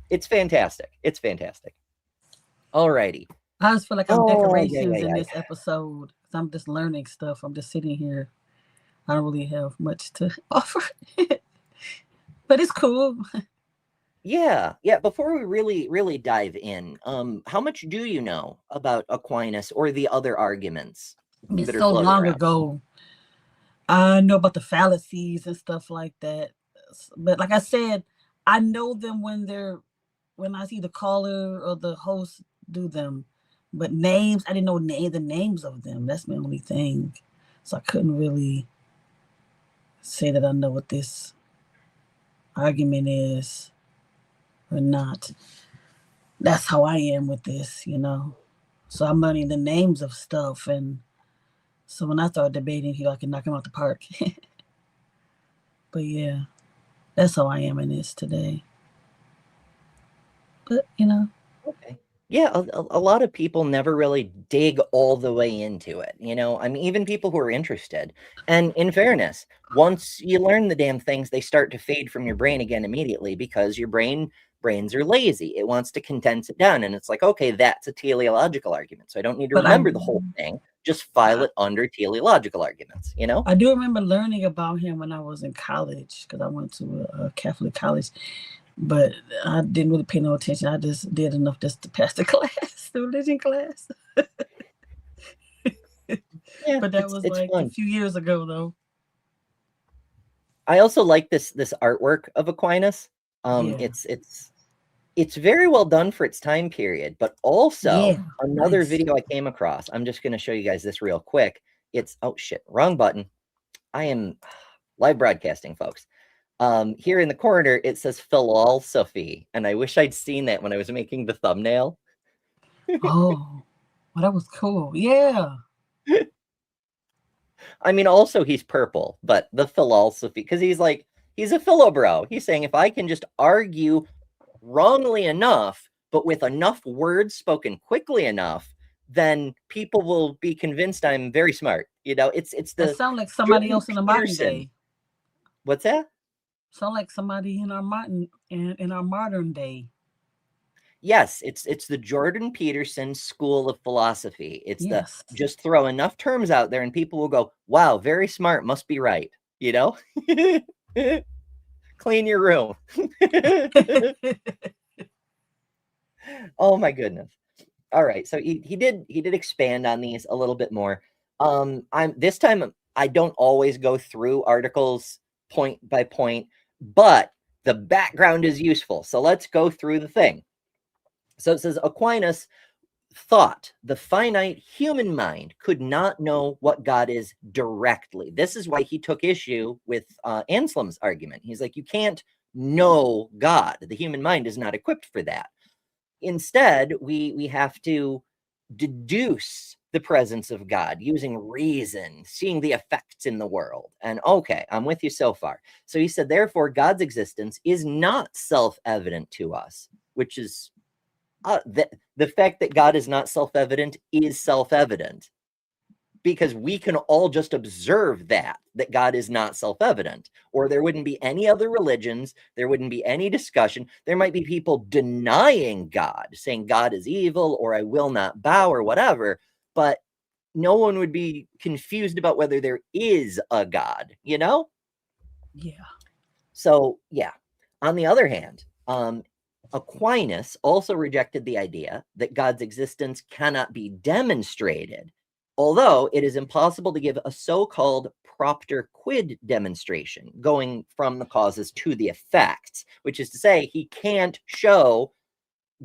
It's fantastic. It's fantastic. All righty. I just feel like I'm decorations in this episode. I'm just learning stuff. I'm just sitting here. I don't really have much to offer, but it's cool. Yeah. Before we really dive in, how much do you know about Aquinas or the other arguments? It's so long ago. I know about the fallacies and stuff like that. But like I said, I know them when I see the caller or the host do them. But names, I didn't know the names of them. That's my only thing. So I couldn't really say that I know what this argument is or not. That's how I am with this, you know. So I'm learning the names of stuff, and so when I start debating, I can knock him out the park. But yeah, that's how I am in this today. But you know. Okay. Yeah, a lot of people never really dig all the way into it, you know? I mean, even people who are interested. And in fairness, once you learn the damn things, they start to fade from your brain again immediately because your brains are lazy. It wants to condense it down. And it's like, okay, that's a teleological argument. So I don't need to remember the whole thing. Just file it under teleological arguments, you know? I do remember learning about him when I was in college because I went to a Catholic college. But I didn't really pay no attention. I just did enough just to pass the class, the religion class. Yeah, But that was it's like a fun. few years ago, though. I also like this artwork of Aquinas. Yeah. It's very well done for its time period, but also Yeah. another Nice. video I came across. I'm just going to show you guys this real quick. It's oh shit, wrong button. I am live broadcasting, folks. Here in the corner it says philosophy, and I wish I'd seen that when I was making the thumbnail. Oh, well, that was cool. Yeah. I mean, also he's purple, but the philosophy, because he's a philo bro. He's saying if I can just argue wrongly enough, but with enough words spoken quickly enough, then people will be convinced I'm very smart. You know, it's the That sound like somebody Jordan else in the modern Peterson. day. What's that? Sound like somebody in our modern day. Yes, it's the Jordan Peterson school of philosophy. It's Yes. the just throw enough terms out there and people will go, wow, very smart, must be right. You know? Clean your room. Oh my goodness. All right. So he did expand on these a little bit more. This time I don't always go through articles point by point, but the background is useful. So let's go through the thing. So it says Aquinas thought the finite human mind could not know what God is directly. This is why he took issue with Anselm's argument. He's like, you can't know God. The human mind is not equipped for that. Instead, we have to deduce the presence of God using reason, seeing the effects in the world. And okay, I'm with you so far. So he said, therefore, God's existence is not self-evident to us, which is the fact that God is not self-evident is self-evident, because we can all just observe that God is not self-evident, or there wouldn't be any other religions, there wouldn't be any discussion. There might be people denying God, saying God is evil, or I will not bow, or whatever, but no one would be confused about whether there is a God, you know? Yeah. So, yeah. On the other hand, Aquinas also rejected the idea that God's existence cannot be demonstrated, although it is impossible to give a so-called propter quid demonstration, going from the causes to the effects, which is to say he can't show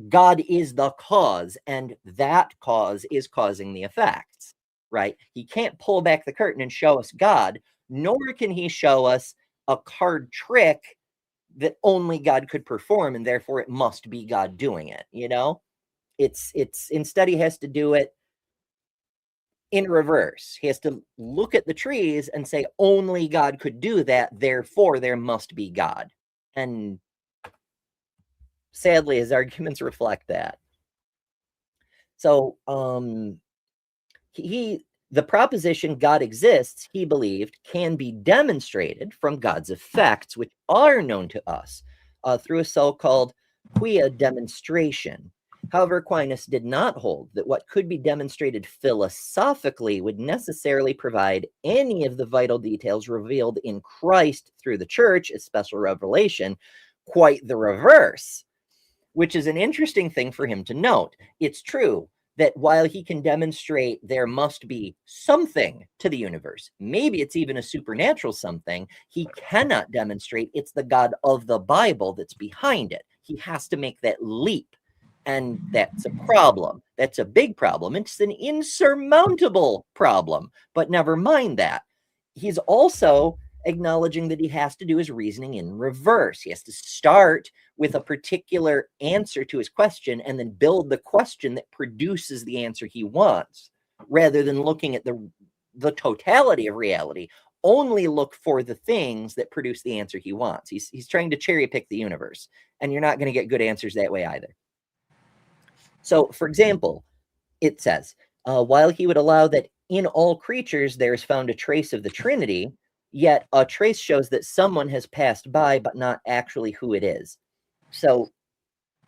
God is the cause and that cause is causing the effects, right? He can't pull back the curtain and show us God, nor can he show us a card trick that only God could perform, and therefore it must be God doing it, you know? It's instead he has to do it in reverse. He has to look at the trees and say only God could do that, therefore there must be God. And sadly his arguments reflect that. So the proposition God exists, he believed, can be demonstrated from God's effects, which are known to us through a so-called quia demonstration. However, Aquinas did not hold that what could be demonstrated philosophically would necessarily provide any of the vital details revealed in Christ through the church as special revelation, quite the reverse, which is an interesting thing for him to note. It's true that while he can demonstrate there must be something to the universe, maybe it's even a supernatural something, he cannot demonstrate it's the God of the Bible that's behind it. He has to make that leap. And that's a problem. That's a big problem. It's an insurmountable problem. But never mind that. He's also acknowledging that he has to do his reasoning in reverse. He has to start with a particular answer to his question and then build the question that produces the answer he wants, rather than looking at the totality of reality. Only look for the things that produce the answer he wants. He's trying to cherry pick the universe, and you're not going to get good answers that way either. So, for example, it says, while he would allow that in all creatures there is found a trace of the Trinity, yet a trace shows that someone has passed by, but not actually who it is. So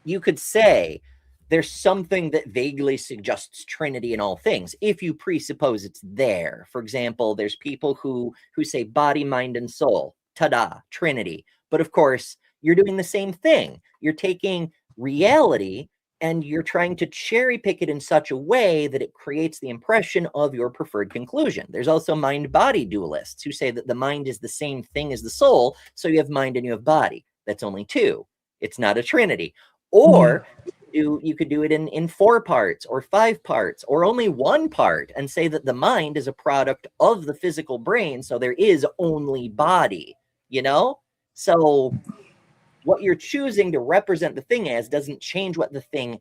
you could say there's something that vaguely suggests Trinity in all things, if you presuppose it's there. For example, there's people who say body, mind, and soul. Ta-da, Trinity. But of course, you're doing the same thing. You're taking reality and you're trying to cherry pick it in such a way that it creates the impression of your preferred conclusion. There's also mind-body dualists who say that the mind is the same thing as the soul, so you have mind and you have body. That's only two. It's not a trinity. Or you could do it in 4 parts or 5 parts or only 1 part and say that the mind is a product of the physical brain, so there is only body, you know? So what you're choosing to represent the thing as doesn't change what the thing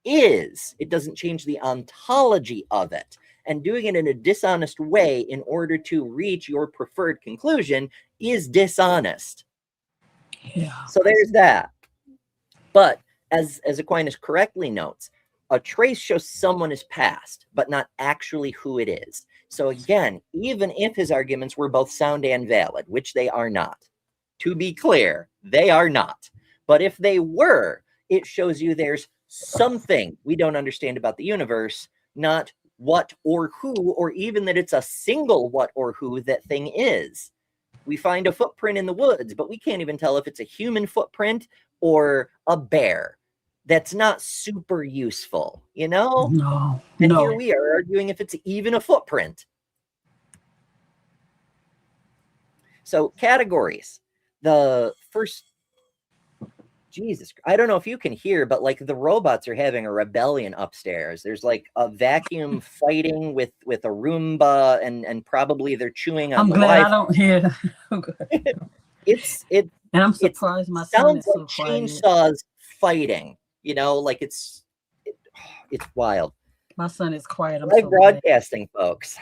is. It doesn't change the ontology of it. And doing it in a dishonest way in order to reach your preferred conclusion is dishonest. Yeah. So there's that. But as Aquinas correctly notes, a trace shows someone is past, but not actually who it is. So again, even if his arguments were both sound and valid, which they are not, to be clear, they are not. But if they were, it shows you there's something we don't understand about the universe, not what or who, or even that it's a single what or who that thing is. We find a footprint in the woods, but we can't even tell if it's a human footprint or a bear. That's not super useful, you know? No. And here we are arguing if it's even a footprint. So categories. The first, Jesus, I don't know if you can hear, but like the robots are having a rebellion upstairs. There's like a vacuum fighting with a Roomba, and probably they're chewing on I'm the glad Wi-Fi. I don't hear. And I'm surprised my son sounds is like so quiet. chainsaws fighting, you know, like it's wild. My son is quiet. I'm Live so broadcasting, folks.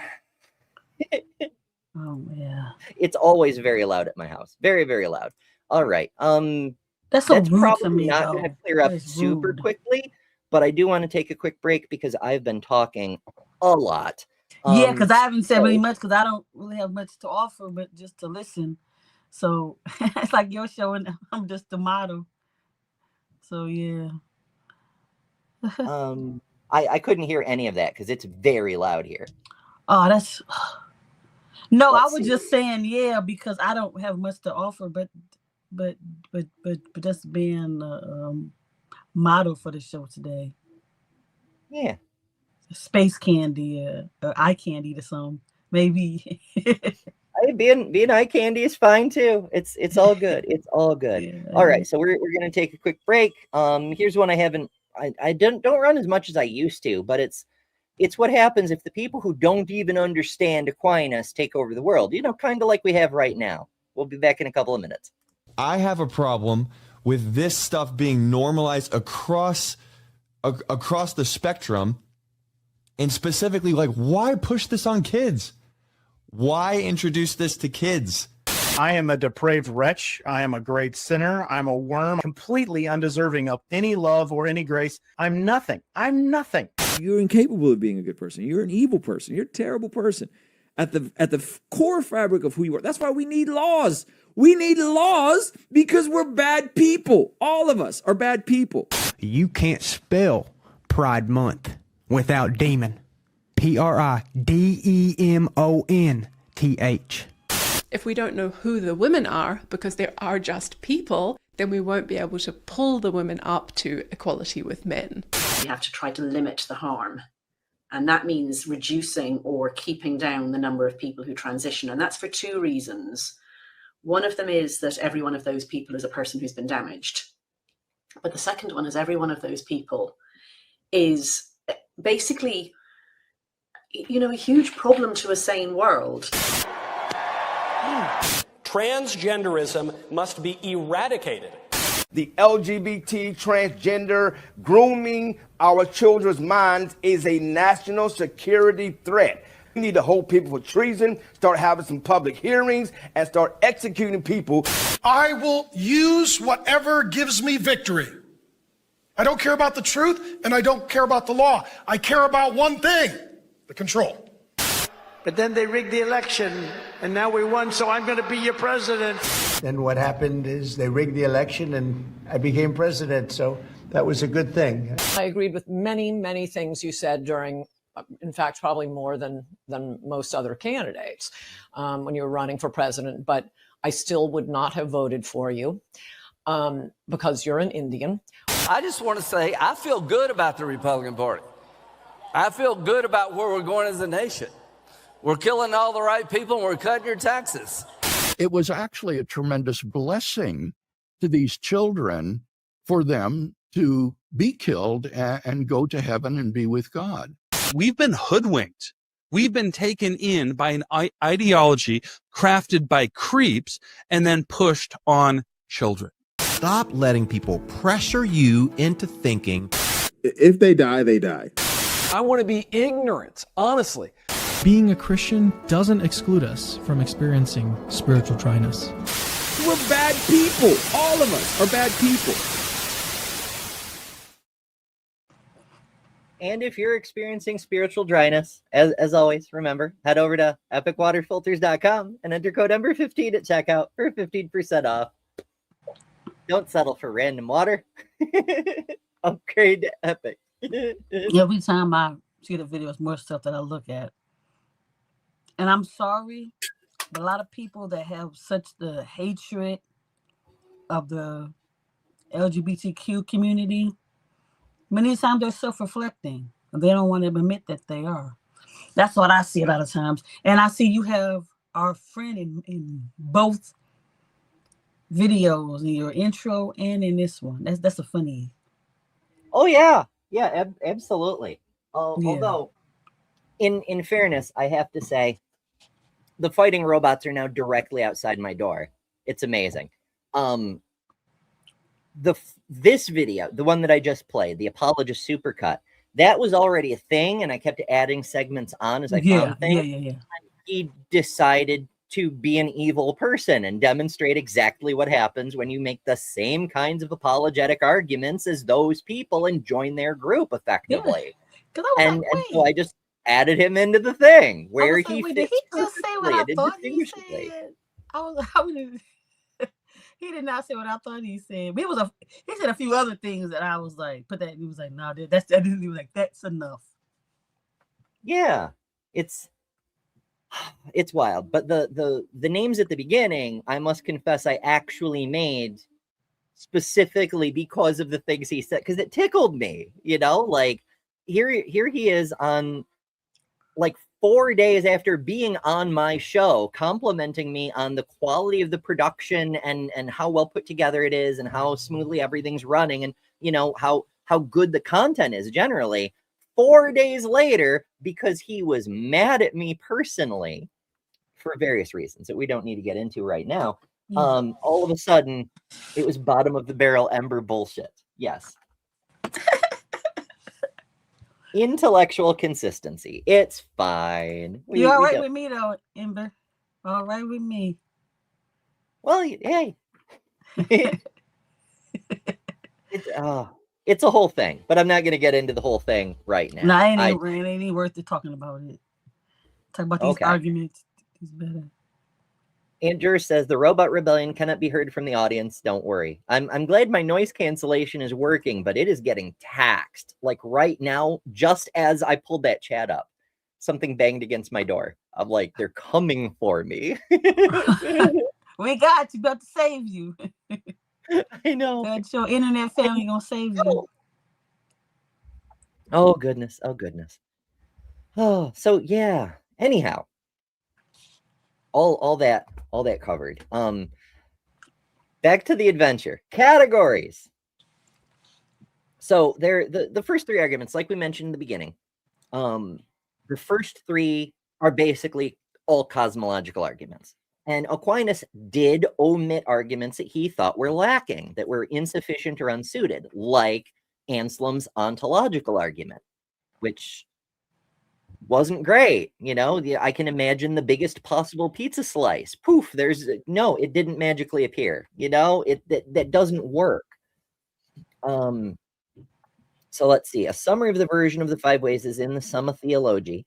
Oh yeah. It's always very loud at my house. Very, very loud. All right. That's so rude probably to me, not though. going to clear up That is super rude. quickly, but I do want to take a quick break because I've been talking a lot. Yeah, because I haven't said so- really much because I don't really have much to offer, but just to listen. So it's like your show, and I'm just the model. So yeah. I couldn't hear any of that because it's very loud here. Oh, that's no. Let's I was see. just saying, yeah, because I don't have much to offer, but just being model for the show today. Yeah. Space candy, or eye candy to some, maybe. Hey, being eye candy is fine too. It's all good. It's all good. Yeah. All right, so we're gonna take a quick break. Here's one I don't run as much as I used to, but it's what happens if the people who don't even understand Aquinas take over the world. You know, kind of like we have right now. We'll be back in a couple of minutes. I have a problem with this stuff being normalized across the spectrum, and specifically, like, why push this on kids? Why introduce this to kids? I am a depraved wretch. I am a great sinner. I'm a worm, completely undeserving of any love or any grace. I'm nothing. I'm nothing. You're incapable of being a good person. You're an evil person. You're a terrible person. At the core fabric of who you are. That's why we need laws. We need laws because we're bad people. All of us are bad people. You can't spell Pride Month without demon. PRIDEMONTH. If we don't know who the women are, because they are just people, then we won't be able to pull the women up to equality with men. You have to try to limit the harm. And that means reducing or keeping down the number of people who transition. And that's for 2 reasons. One of them is that every one of those people is a person who's been damaged. But the second one is every one of those people is basically, you know, a huge problem to a sane world. Transgenderism must be eradicated. The LGBT, transgender, grooming our children's minds is a national security threat. We need to hold people for treason, start having some public hearings, and start executing people. I will use whatever gives me victory. I don't care about the truth, and I don't care about the law. I care about one thing, the control. But then they rigged the election, and now we won, so I'm going to be your president. Then what happened is they rigged the election, and I became president, so that was a good thing. I agreed with many, many things you said during, in fact, probably more than most other candidates when you were running for president, but I still would not have voted for you because you're an Indian. I just want to say I feel good about the Republican Party. I feel good about where we're going as a nation. We're killing all the right people and we're cutting your taxes. It was actually a tremendous blessing to these children for them to be killed and go to heaven and be with God. We've been hoodwinked. We've been taken in by an ideology crafted by creeps and then pushed on children. Stop letting people pressure you into thinking. If they die, they die. I want to be ignorant, honestly. Being a Christian doesn't exclude us from experiencing spiritual dryness. We're bad people. All of us are bad people. And if you're experiencing spiritual dryness, as always, remember, head over to epicwaterfilters.com and enter code EMBER15 at checkout for 15% off. Don't settle for random water. Upgrade to Epic. Every time I see the videos, more stuff that I look at. And I'm sorry, but a lot of people that have such the hatred of the LGBTQ community, many times they're self-reflecting. They don't want to admit that they are. That's what I see a lot of times. And I see you have our friend in both videos, in your intro and in this one. That's a funny. Oh yeah, absolutely. Although, in fairness, I have to say, the fighting robots are now directly outside my door. It's amazing. This video, the one that I just played, the Apologist Supercut, that was already a thing, and I kept adding segments on as I found things. Yeah. He decided to be an evil person and demonstrate exactly what happens when you make the same kinds of apologetic arguments as those people and join their group effectively. And so I just added him into the thing where he did he just say what I thought he said? He did not say what I thought he said. But he said a few other things that I was like, put that. He was like, no, he was like, that's enough. Yeah, it's wild. But the names at the beginning, I must confess, I actually made specifically because of the things he said, because it tickled me. Like here he is on like 4 days after being on my show, complimenting me on the quality of the production and how well put together it is and how smoothly everything's running and how good the content is generally. 4 days later, because he was mad at me personally for various reasons that we don't need to get into right now, all of a sudden it was bottom of the barrel Ember bullshit. Yes. Intellectual consistency. It's fine. You all right with me though, Ember? All right with me. Well, hey. It's a whole thing, but I'm not going to get into the whole thing right now. No, it ain't worth it talking about it. Talk about these arguments. It's better. Andrew says the robot rebellion cannot be heard from the audience. Don't worry. I'm glad my noise cancellation is working, but it is getting taxed. Like right now, just as I pulled that chat up, something banged against my door. I'm like, they're coming for me. We got you, about to save you. I know. That's your internet family gonna save you. Oh goodness. Oh, so yeah. Anyhow, all that covered. Back to the adventure. Categories. So there, the first three arguments, like we mentioned in the beginning, the first three are basically all cosmological arguments. And Aquinas did omit arguments that he thought were lacking, that were insufficient or unsuited, like Anselm's ontological argument, which wasn't great. I can imagine the biggest possible pizza slice. Poof, it didn't magically appear. That doesn't work. So let's see. A summary of the version of the 5 ways is in the Summa Theologiae.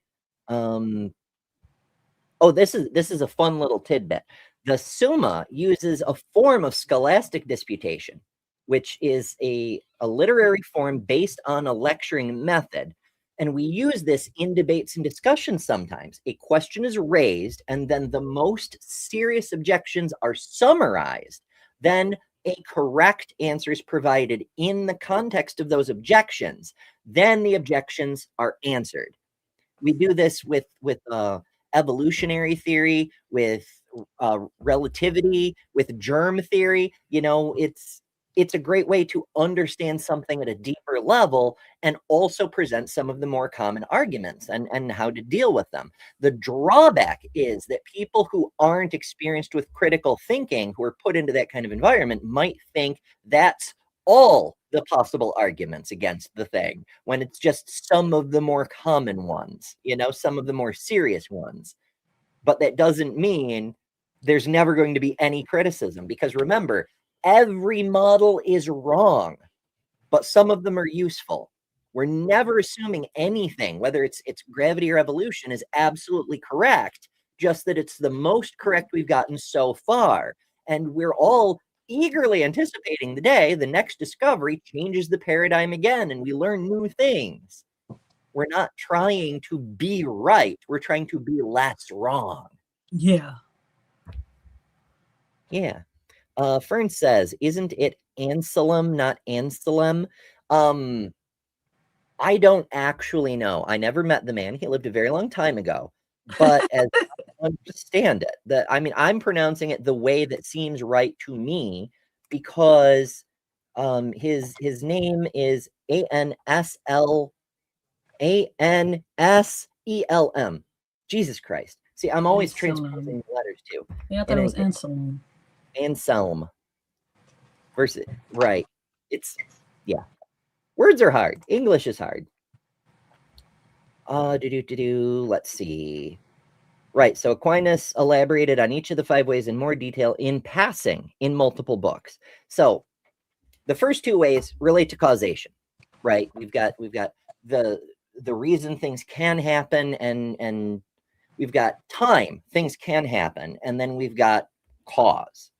This is a fun little tidbit. The Summa uses a form of scholastic disputation, which is a literary form based on a lecturing method. And we use this in debates and discussions sometimes. A question is raised, and then the most serious objections are summarized. Then a correct answer is provided in the context of those objections, then the objections are answered. We do this with evolutionary theory, with relativity, with germ theory. You know, it's a great way to understand something at a deeper level and also present some of the more common arguments and how to deal with them. The drawback is that people who aren't experienced with critical thinking, who are put into that kind of environment, might think that's all the possible arguments against the thing, when it's just some of the more common ones, you know, some of the more serious ones. But that doesn't mean there's never going to be any criticism, because remember, every model is wrong, but some of them are useful. We're never assuming anything, whether it's gravity or evolution, is absolutely correct, just that it's the most correct we've gotten so far. And we're all eagerly anticipating the day the next discovery changes the paradigm again and we learn new things. We're not trying to be right. We're trying to be less wrong. Yeah. Yeah. Fern says, isn't it Anselm, not Anselm? I don't actually know. I never met the man. He lived a very long time ago. But as I understand it, I'm pronouncing it the way that seems right to me, because his name is Anselm. Jesus Christ. See, I'm always transposing the letters too. Yeah, I thought it was Anselm. Anselm. Versus, right. It's, yeah. Words are hard. English is hard. Let's see. Right, so Aquinas elaborated on each of the 5 ways in more detail in passing in multiple books. So the first 2 ways relate to causation, right? We've got the reason things can happen, and we've got time, things can happen, and then we've got cause,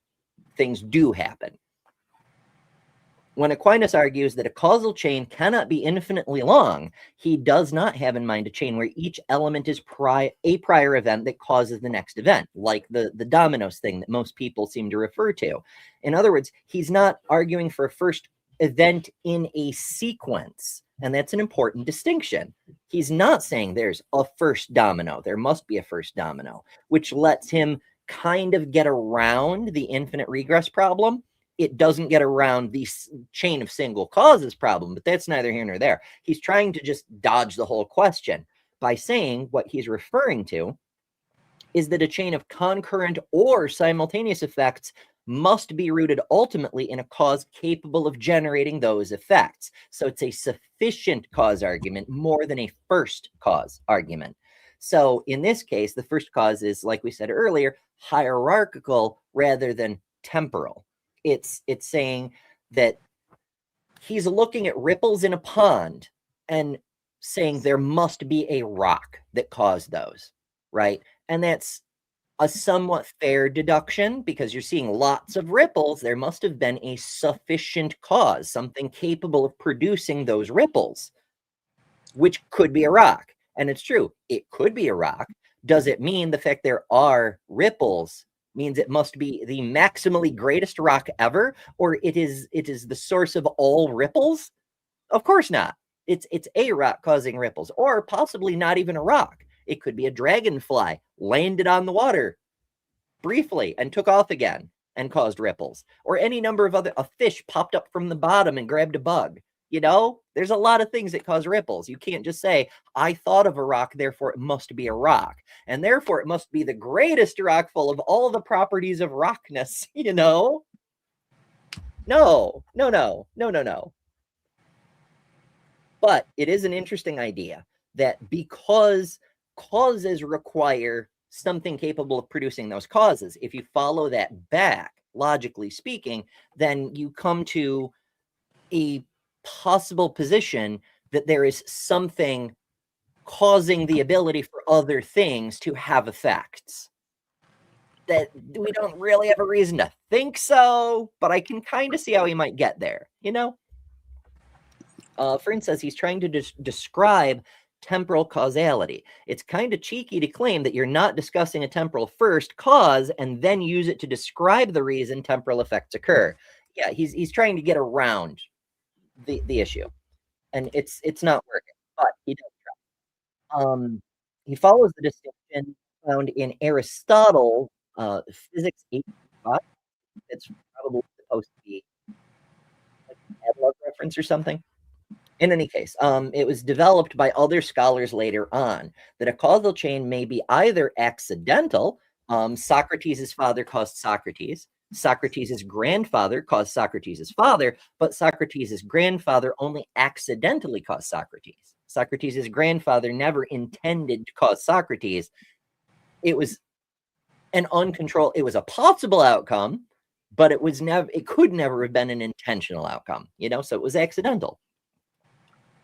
things do happen. When Aquinas argues that a causal chain cannot be infinitely long, he does not have in mind a chain where each element is a prior event that causes the next event, like the dominoes thing that most people seem to refer to. In other words, he's not arguing for a first event in a sequence, and that's an important distinction. He's not saying there's a first domino, there must be a first domino, which lets him kind of get around the infinite regress problem. It doesn't get around the chain of single causes problem, but that's neither here nor there. He's trying to just dodge the whole question by saying what he's referring to is that a chain of concurrent or simultaneous effects must be rooted ultimately in a cause capable of generating those effects. So it's a sufficient cause argument more than a first cause argument. So in this case, the first cause is, like we said earlier, hierarchical rather than temporal. It's saying that he's looking at ripples in a pond and saying there must be a rock that caused those, right? And that's a somewhat fair deduction, because you're seeing lots of ripples. There must have been a sufficient cause, something capable of producing those ripples, which could be a rock. And it's true, it could be a rock. Does it mean the fact there are ripples means it must be the maximally greatest rock ever, or it is the source of all ripples? Of course not. It's a rock causing ripples, or possibly not even a rock. It could be a dragonfly landed on the water briefly and took off again and caused ripples, or any number of a fish popped up from the bottom and grabbed a bug. You know, there's a lot of things that cause ripples. You can't just say, I thought of a rock, therefore it must be a rock, and therefore it must be the greatest rock full of all the properties of rockness, you know? No. But it is an interesting idea that because causes require something capable of producing those causes, if you follow that back, logically speaking, then you come to a possible position that there is something causing the ability for other things to have effects. That we don't really have a reason to think so, but I can kind of see how he might get there, you know? Fern says he's trying to describe temporal causality. It's kind of cheeky to claim that you're not discussing a temporal first cause and then use it to describe the reason temporal effects occur. yeah, he's trying to get around the issue, and it's not working, but he does try. He follows the distinction found in Aristotle, Physics 8.5. It's probably supposed to be like a Pavlov reference or something. In any case, it was developed by other scholars later on that a causal chain may be either accidental. Socrates' father caused Socrates. Socrates' grandfather caused Socrates' father, but Socrates' grandfather only accidentally caused Socrates. Socrates' grandfather never intended to cause Socrates. It was an uncontrolled, it was a possible outcome, but it could never have been an intentional outcome, so it was accidental.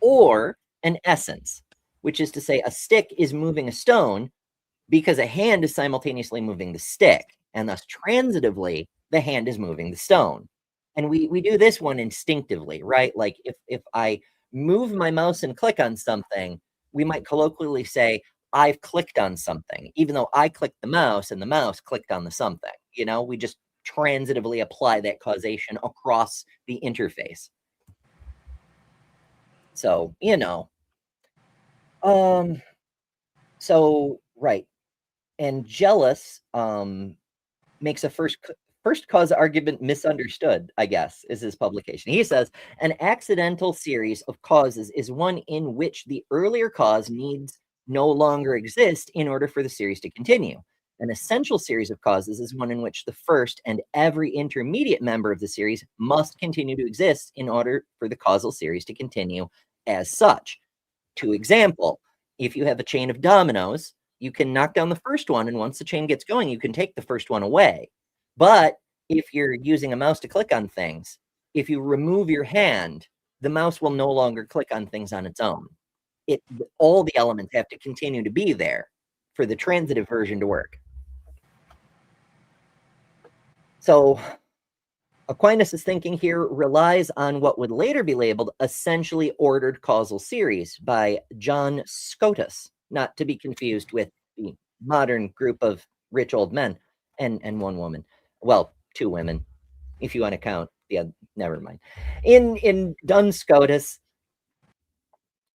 Or an essence, which is to say a stick is moving a stone because a hand is simultaneously moving the stick, and thus transitively, the hand is moving the stone. And we do this one instinctively, right? Like if I move my mouse and click on something, we might colloquially say, I've clicked on something, even though I clicked the mouse and the mouse clicked on the something. We just transitively apply that causation across the interface. So, right. And Jealous makes a first cause argument misunderstood, I guess, is his publication. He says, an accidental series of causes is one in which the earlier cause needs no longer exist in order for the series to continue. An essential series of causes is one in which the first and every intermediate member of the series must continue to exist in order for the causal series to continue as such. To example, if you have a chain of dominoes, you can knock down the first one, and once the chain gets going, you can take the first one away. But if you're using a mouse to click on things, if you remove your hand, the mouse will no longer click on things on its own. All the elements have to continue to be there for the transitive version to work. So Aquinas' thinking here relies on what would later be labeled essentially ordered causal series by John Scotus, not to be confused with the modern group of rich old men and one woman. Well, two women, if you want to count. Yeah, never mind. In Duns Scotus,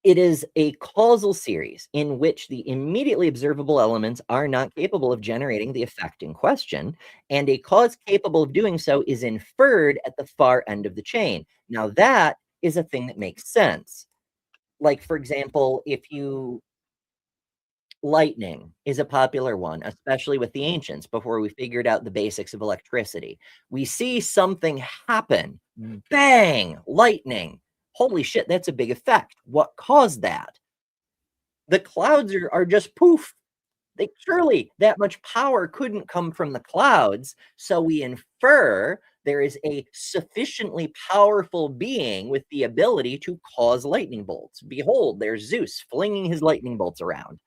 it is a causal series in which the immediately observable elements are not capable of generating the effect in question, and a cause capable of doing so is inferred at the far end of the chain. Now, that is a thing that makes sense. Like, for example, lightning is a popular one, especially with the ancients, before we figured out the basics of electricity. We see something happen, bang, lightning. Holy shit, that's a big effect. What caused that? The clouds are just poof. Surely that much power couldn't come from the clouds. So we infer there is a sufficiently powerful being with the ability to cause lightning bolts. Behold, there's Zeus flinging his lightning bolts around.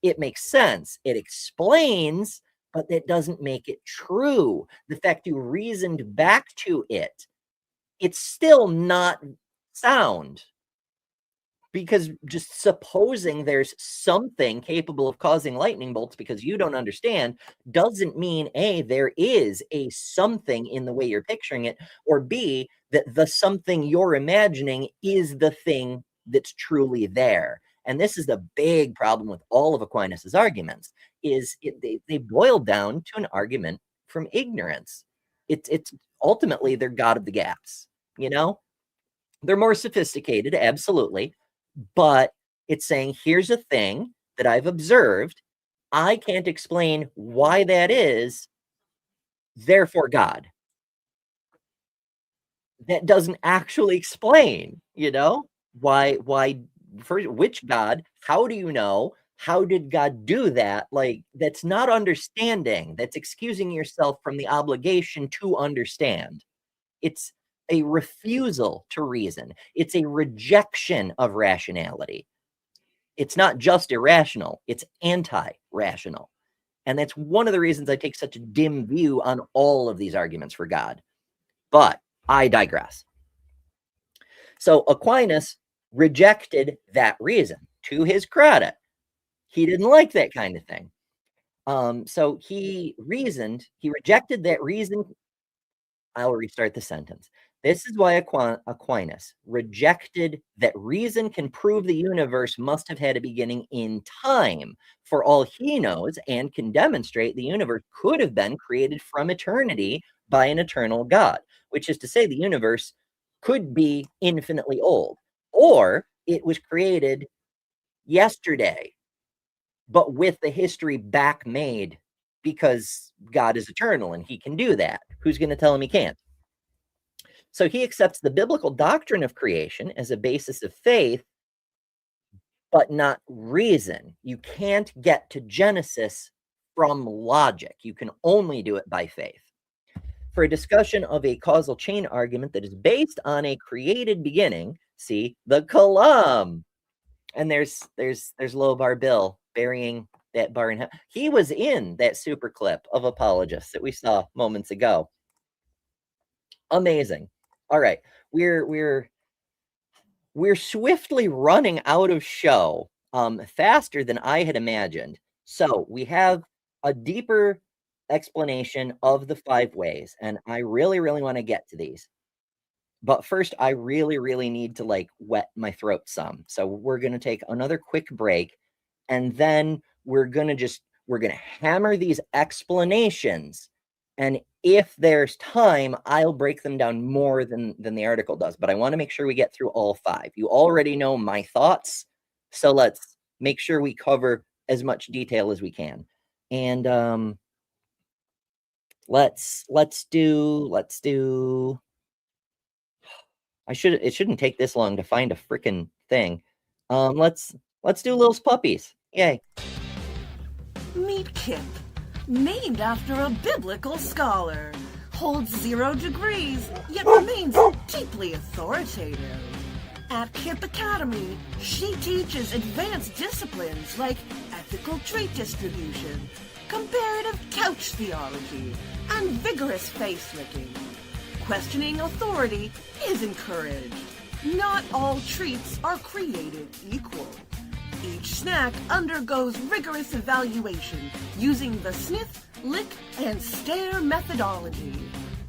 It makes sense. It explains, but that doesn't make it true. The fact you reasoned back to it, it's still not sound, because just supposing there's something capable of causing lightning bolts because you don't understand doesn't mean A, there is a something in the way you're picturing it, or B, that the something you're imagining is the thing that's truly there. And this is the big problem with all of Aquinas' arguments, they boil down to an argument from ignorance. It's ultimately they're God of the gaps, They're more sophisticated, absolutely, but it's saying, here's a thing that I've observed. I can't explain why that is, therefore God. That doesn't actually explain, why, which God, how do you know? How did God do that? Like, that's not understanding. That's excusing yourself from the obligation to understand. It's a refusal to reason. It's a rejection of rationality. It's not just irrational, it's anti-rational. And that's one of the reasons I take such a dim view on all of these arguments for God. But I digress. So Aquinas rejected that reason, to his credit. He didn't like that kind of thing. So he rejected that reason. I'll restart the sentence. This is why Aquinas rejected that reason can prove the universe must have had a beginning in time. For all he knows, and can demonstrate, the universe could have been created from eternity by an eternal God, which is to say the universe could be infinitely old, or it was created yesterday, but with the history back made because God is eternal and he can do that. Who's going to tell him he can't? So he accepts the biblical doctrine of creation as a basis of faith, but not reason. You can't get to Genesis from logic. You can only do it by faith. For a discussion of a causal chain argument that is based on a created beginning, see the Kalam. And there's Lobar Bill burying that bar in hell. He was in that super clip of apologists that we saw moments ago. Amazing. All right, we're swiftly running out of show, faster than I had imagined. So we have a deeper explanation of the 5 ways, and I really want to get to these. But first, I really need to like wet my throat some. So we're going to take another quick break, and then we're going to hammer these explanations. And if there's time, I'll break them down more than the article does. But I want to make sure we get through all 5. You already know my thoughts, so let's make sure we cover as much detail as we can. And let's do. It shouldn't take this long to find a freaking thing. Let's do Lil's Puppies. Yay. Meet Kip, named after a biblical scholar, holds 0 degrees, yet remains deeply authoritative. At Kip Academy, she teaches advanced disciplines like ethical trait distribution, comparative couch theology, and vigorous face licking. Questioning authority is encouraged. Not all treats are created equal. Each snack undergoes rigorous evaluation using the sniff, lick, and stare methodology.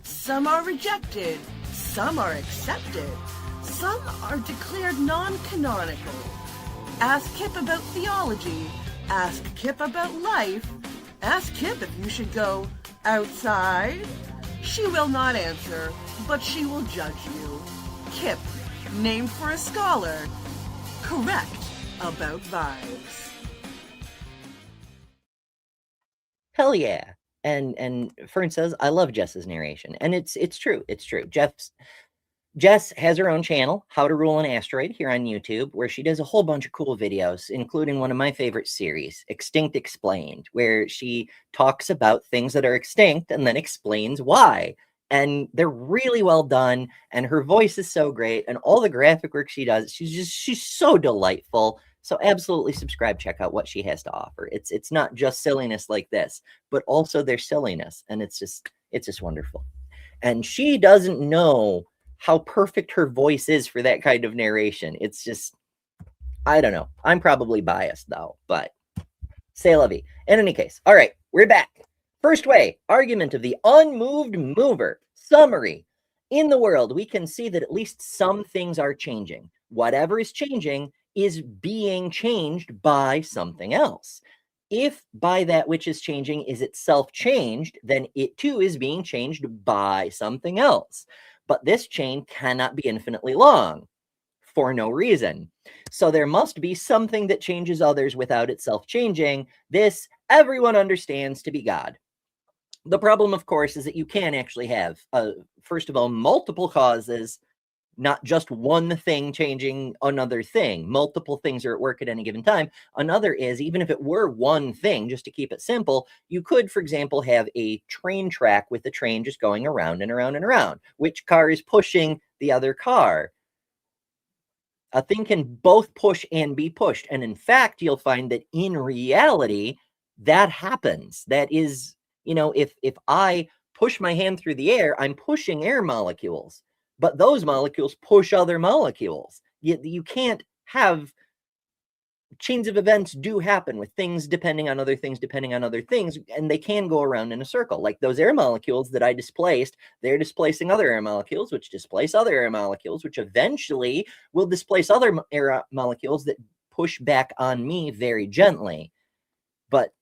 Some are rejected, some are accepted, some are declared non-canonical. Ask Kip about theology, ask Kip about life, ask Kip if you should go outside. She will not answer, but she will judge you. Kip, named for a scholar, correct about vibes. Hell yeah. And Fern says, I love Jess's narration. And it's true. It's true. Jess has her own channel, How to Rule an Asteroid, here on YouTube, where she does a whole bunch of cool videos, including one of my favorite series, Extinct Explained, where she talks about things that are extinct and then explains why. And they're really well done, and her voice is so great, and all the graphic work she does, she's so delightful. So absolutely subscribe, check out what she has to offer. It's not just silliness like this, but also their silliness, and it's just wonderful. And she doesn't know how perfect her voice is for that kind of narration. It's just, I don't know. I'm probably biased though, but c'est la vie. In any case, all right, we're back. First way, argument of the unmoved mover. Summary. In the world, we can see that at least some things are changing. Whatever is changing is being changed by something else. If by that which is changing is itself changed, then it too is being changed by something else. But this chain cannot be infinitely long for no reason. So there must be something that changes others without itself changing. This everyone understands to be God. The problem, of course, is that you can actually have, first of all, multiple causes, not just one thing changing another thing. Multiple things are at work at any given time. Another is, even if it were one thing, just to keep it simple, you could, for example, have a train track with the train just going around and around and around. Which car is pushing the other car? A thing can both push and be pushed. And in fact, you'll find that in reality, that happens. That is, if I push my hand through the air, I'm pushing air molecules. But those molecules push other molecules. You can't have chains of events do happen with things depending on other things, and they can go around in a circle. Like those air molecules that I displaced, they're displacing other air molecules, which displace other air molecules, which eventually will displace other air molecules that push back on me very gently. But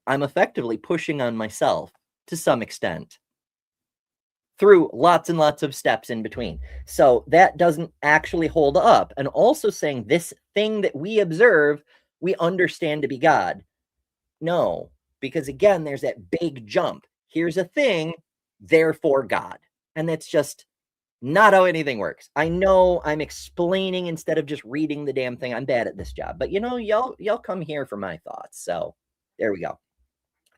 I'm effectively pushing on myself to some extent through lots and lots of steps in between. So that doesn't actually hold up. And also saying this thing that we observe, we understand to be God. No, because again, there's that big jump. Here's a thing, therefore God. And that's just not how anything works. I know I'm explaining instead of just reading the damn thing. I'm bad at this job. But you know, y'all come here for my thoughts. So there we go.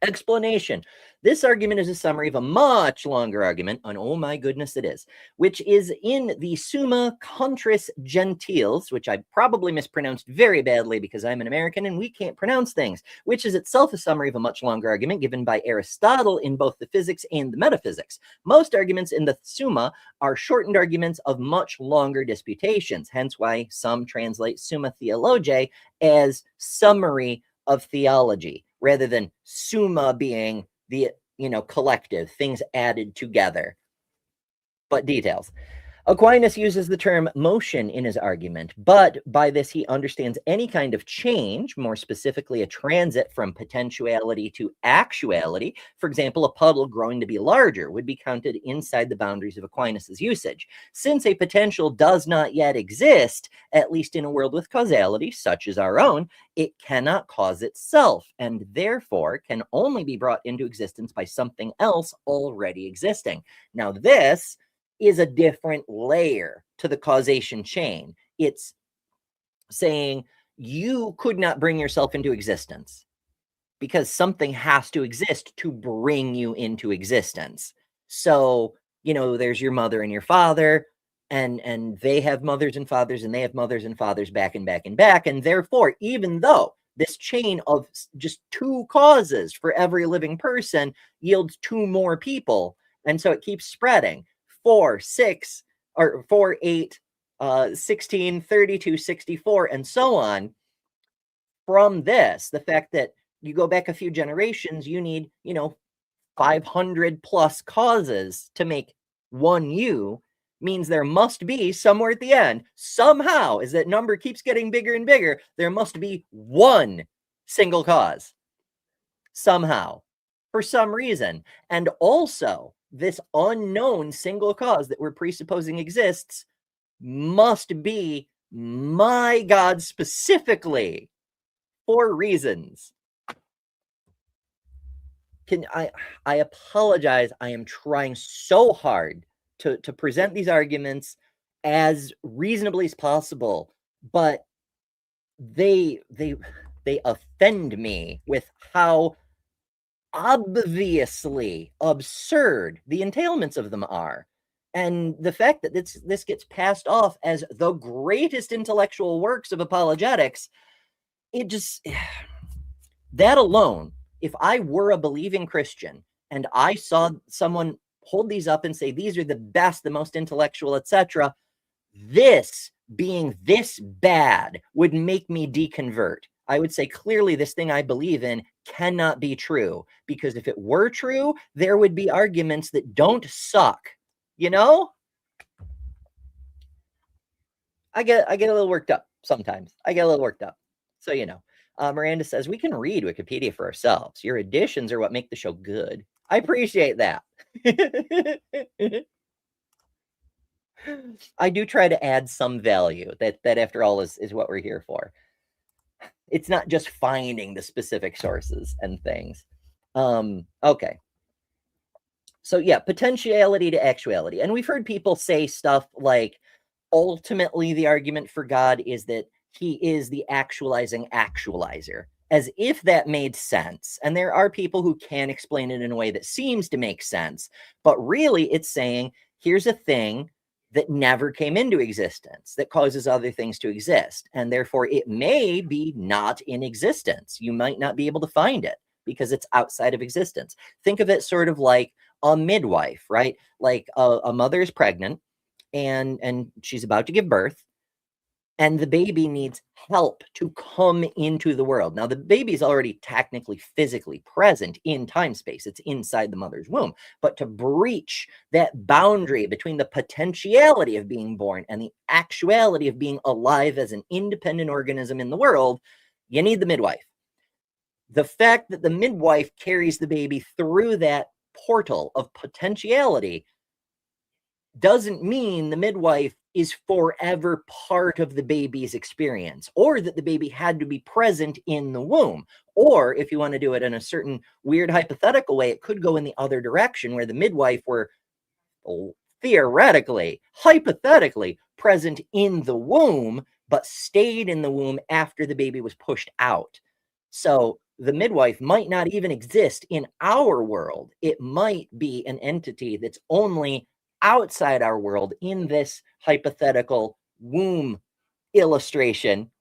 Explanation. This argument is a summary of a much longer argument, and oh my goodness it is, which is in the Summa Contras Gentiles, which I probably mispronounced very badly because I'm an American and we can't pronounce things, which is itself a summary of a much longer argument given by Aristotle in both the physics and the metaphysics. Most arguments in the Summa are shortened arguments of much longer disputations, hence why some translate Summa Theologiae as summary of theology, rather than summa being the, collective, things added together. But details. Aquinas uses the term motion in his argument, but by this he understands any kind of change, more specifically a transit from potentiality to actuality. For example, a puddle growing to be larger would be counted inside the boundaries of Aquinas's usage. Since a potential does not yet exist, at least in a world with causality, such as our own, it cannot cause itself, and therefore can only be brought into existence by something else already existing. Now this is a different layer to the causation chain. It's saying you could not bring yourself into existence because something has to exist to bring you into existence. So, there's your mother and your father, and they have mothers and fathers, and they have mothers and fathers back and back and back. And therefore, even though this chain of just two causes for every living person yields two more people, and so it keeps spreading. 4, 6, or 4, 8, 16, 32, 64, and so on. From this, the fact that you go back a few generations, you need, 500 plus causes to make one you, means there must be somewhere at the end, somehow, as that number keeps getting bigger and bigger, there must be one single cause. Somehow, for some reason. And also, this unknown single cause that we're presupposing exists must be my God specifically for reasons. I apologize. I am trying so hard to present these arguments as reasonably as possible, but they offend me with how obviously absurd the entailments of them are. And the fact that this gets passed off as the greatest intellectual works of apologetics, it just, that alone, if I were a believing Christian and I saw someone hold these up and say, these are the best, the most intellectual, etc., this being this bad would make me deconvert. I would say clearly this thing I believe in cannot be true, because if it were true, there would be arguments that don't suck. I get a little worked up sometimes. So, Miranda says, we can read Wikipedia for ourselves. Your additions are what make the show good. I appreciate that. I do try to add some value. That after all is what we're here for. It's not just finding the specific sources and things. Okay. So yeah, potentiality to actuality. And we've heard people say stuff like, ultimately the argument for God is that he is the actualizing actualizer, as if that made sense. And there are people who can explain it in a way that seems to make sense, but really it's saying, here's a thing that never came into existence, that causes other things to exist. And therefore it may be not in existence. You might not be able to find it because it's outside of existence. Think of it sort of like a midwife, right? Like a mother is pregnant and she's about to give birth. and the baby needs help to come into the world. Now, the baby's already technically physically present in time space. It's inside the mother's womb. But to breach that boundary between the potentiality of being born and the actuality of being alive as an independent organism in the world, you need the midwife. The fact that the midwife carries the baby through that portal of potentiality doesn't mean the midwife is forever part of the baby's experience, or that the baby had to be present in the womb. Or if you want to do it in a certain weird hypothetical way, it could go in the other direction where the midwife were theoretically, hypothetically present in the womb, but stayed in the womb after the baby was pushed out. So the midwife might not even exist in our world. It might be an entity that's only outside our world in this hypothetical womb illustration,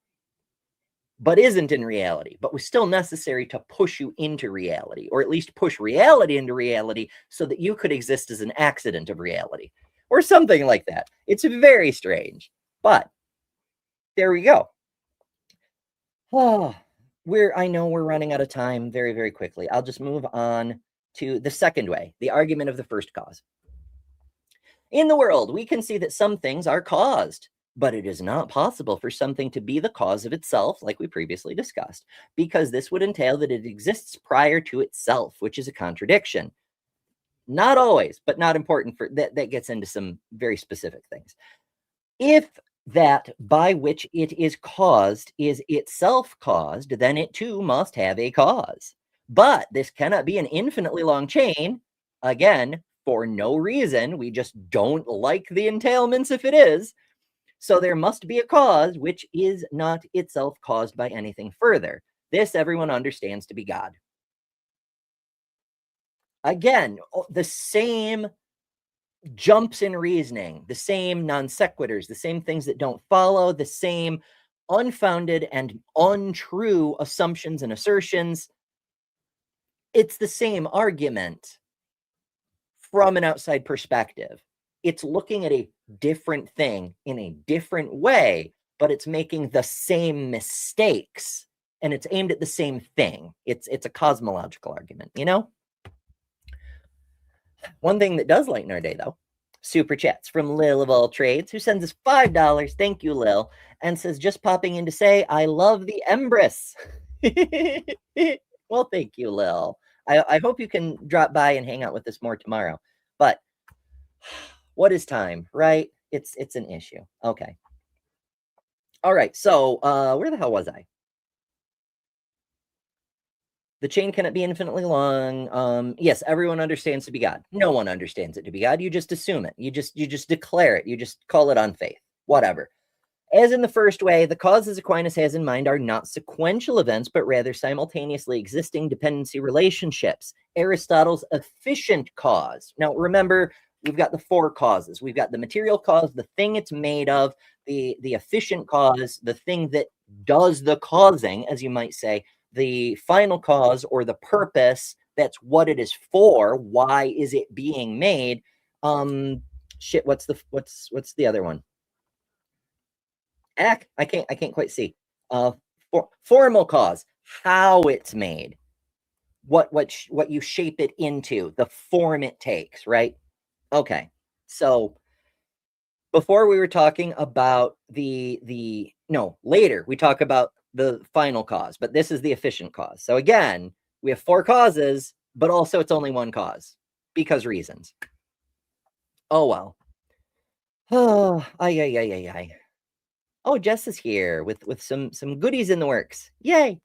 but isn't in reality, but was still necessary to push you into reality, or at least push reality into reality so that you could exist as an accident of reality, or something like that. It's very strange, but there we go. Oh, I know we're running out of time very, very quickly. I'll just move on to the second way, the argument of the first cause. In the world, we can see that some things are caused, but it is not possible for something to be the cause of itself, like we previously discussed, because this would entail that it exists prior to itself, which is a contradiction. Not always, but not important. For that gets into some very specific things. If that by which it is caused is itself caused, then it too must have a cause. But this cannot be an infinitely long chain. Again, for no reason. We just don't like the entailments if it is. So there must be a cause which is not itself caused by anything further. This everyone understands to be God. Again, the same jumps in reasoning, the same non sequiturs, the same things that don't follow, the same unfounded and untrue assumptions and assertions. It's the same argument from an outside perspective. It's looking at a different thing in a different way, but it's making the same mistakes, and it's aimed at the same thing. It's a cosmological argument, you know? One thing that does lighten our day, though, super chats from Lil of All Trades, who sends us $5. Thank you, Lil, and says, just popping in to say, I love the Empress. Well, thank you, Lil. I hope you can drop by and hang out with us more tomorrow. But what is time, right? It's an issue. Okay. All right. So where the hell was I? The chain cannot be infinitely long. Yes, everyone understands to be God. No one understands it to be God. You just assume it. You just declare it. You just call it on faith. Whatever. As in the first way, the causes Aquinas has in mind are not sequential events, but rather simultaneously existing dependency relationships. Aristotle's efficient cause. Now, remember, we've got the four causes. We've got the material cause, the thing it's made of, the efficient cause, the thing that does the causing, as you might say, the final cause or the purpose, that's what it is for. Why is it being made? Shit, what's the other one? I can't quite see. Formal cause, how it's made, what you shape it into, the form it takes, right? Okay, so before we were talking about later we talk about the final cause, but this is the efficient cause. So again, we have four causes, but also it's only one cause because reasons. Oh well. Oh, ay. Oh, Jess is here with some goodies in the works. Yay!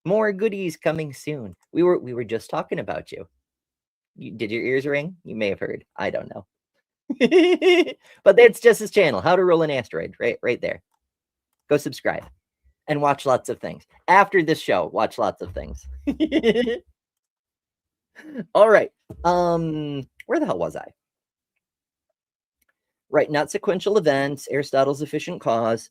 More goodies coming soon. We were just talking about you. Did your ears ring? You may have heard. I don't know. But that's Jess's channel, How to Roll an Asteroid, right there. Go subscribe and watch lots of things. After this show, watch lots of things. All right. Where the hell was I? Right, not sequential events, Aristotle's efficient cause.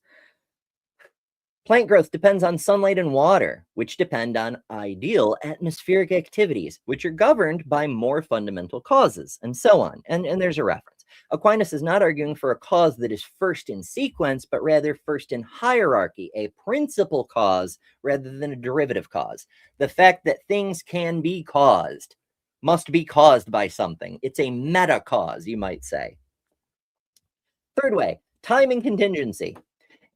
Plant growth depends on sunlight and water, which depend on ideal atmospheric activities, which are governed by more fundamental causes, and so on. And there's a reference. Aquinas is not arguing for a cause that is first in sequence, but rather first in hierarchy, a principal cause rather than a derivative cause. The fact that things can be caused must be caused by something. It's a meta cause, you might say. Third way, time and contingency.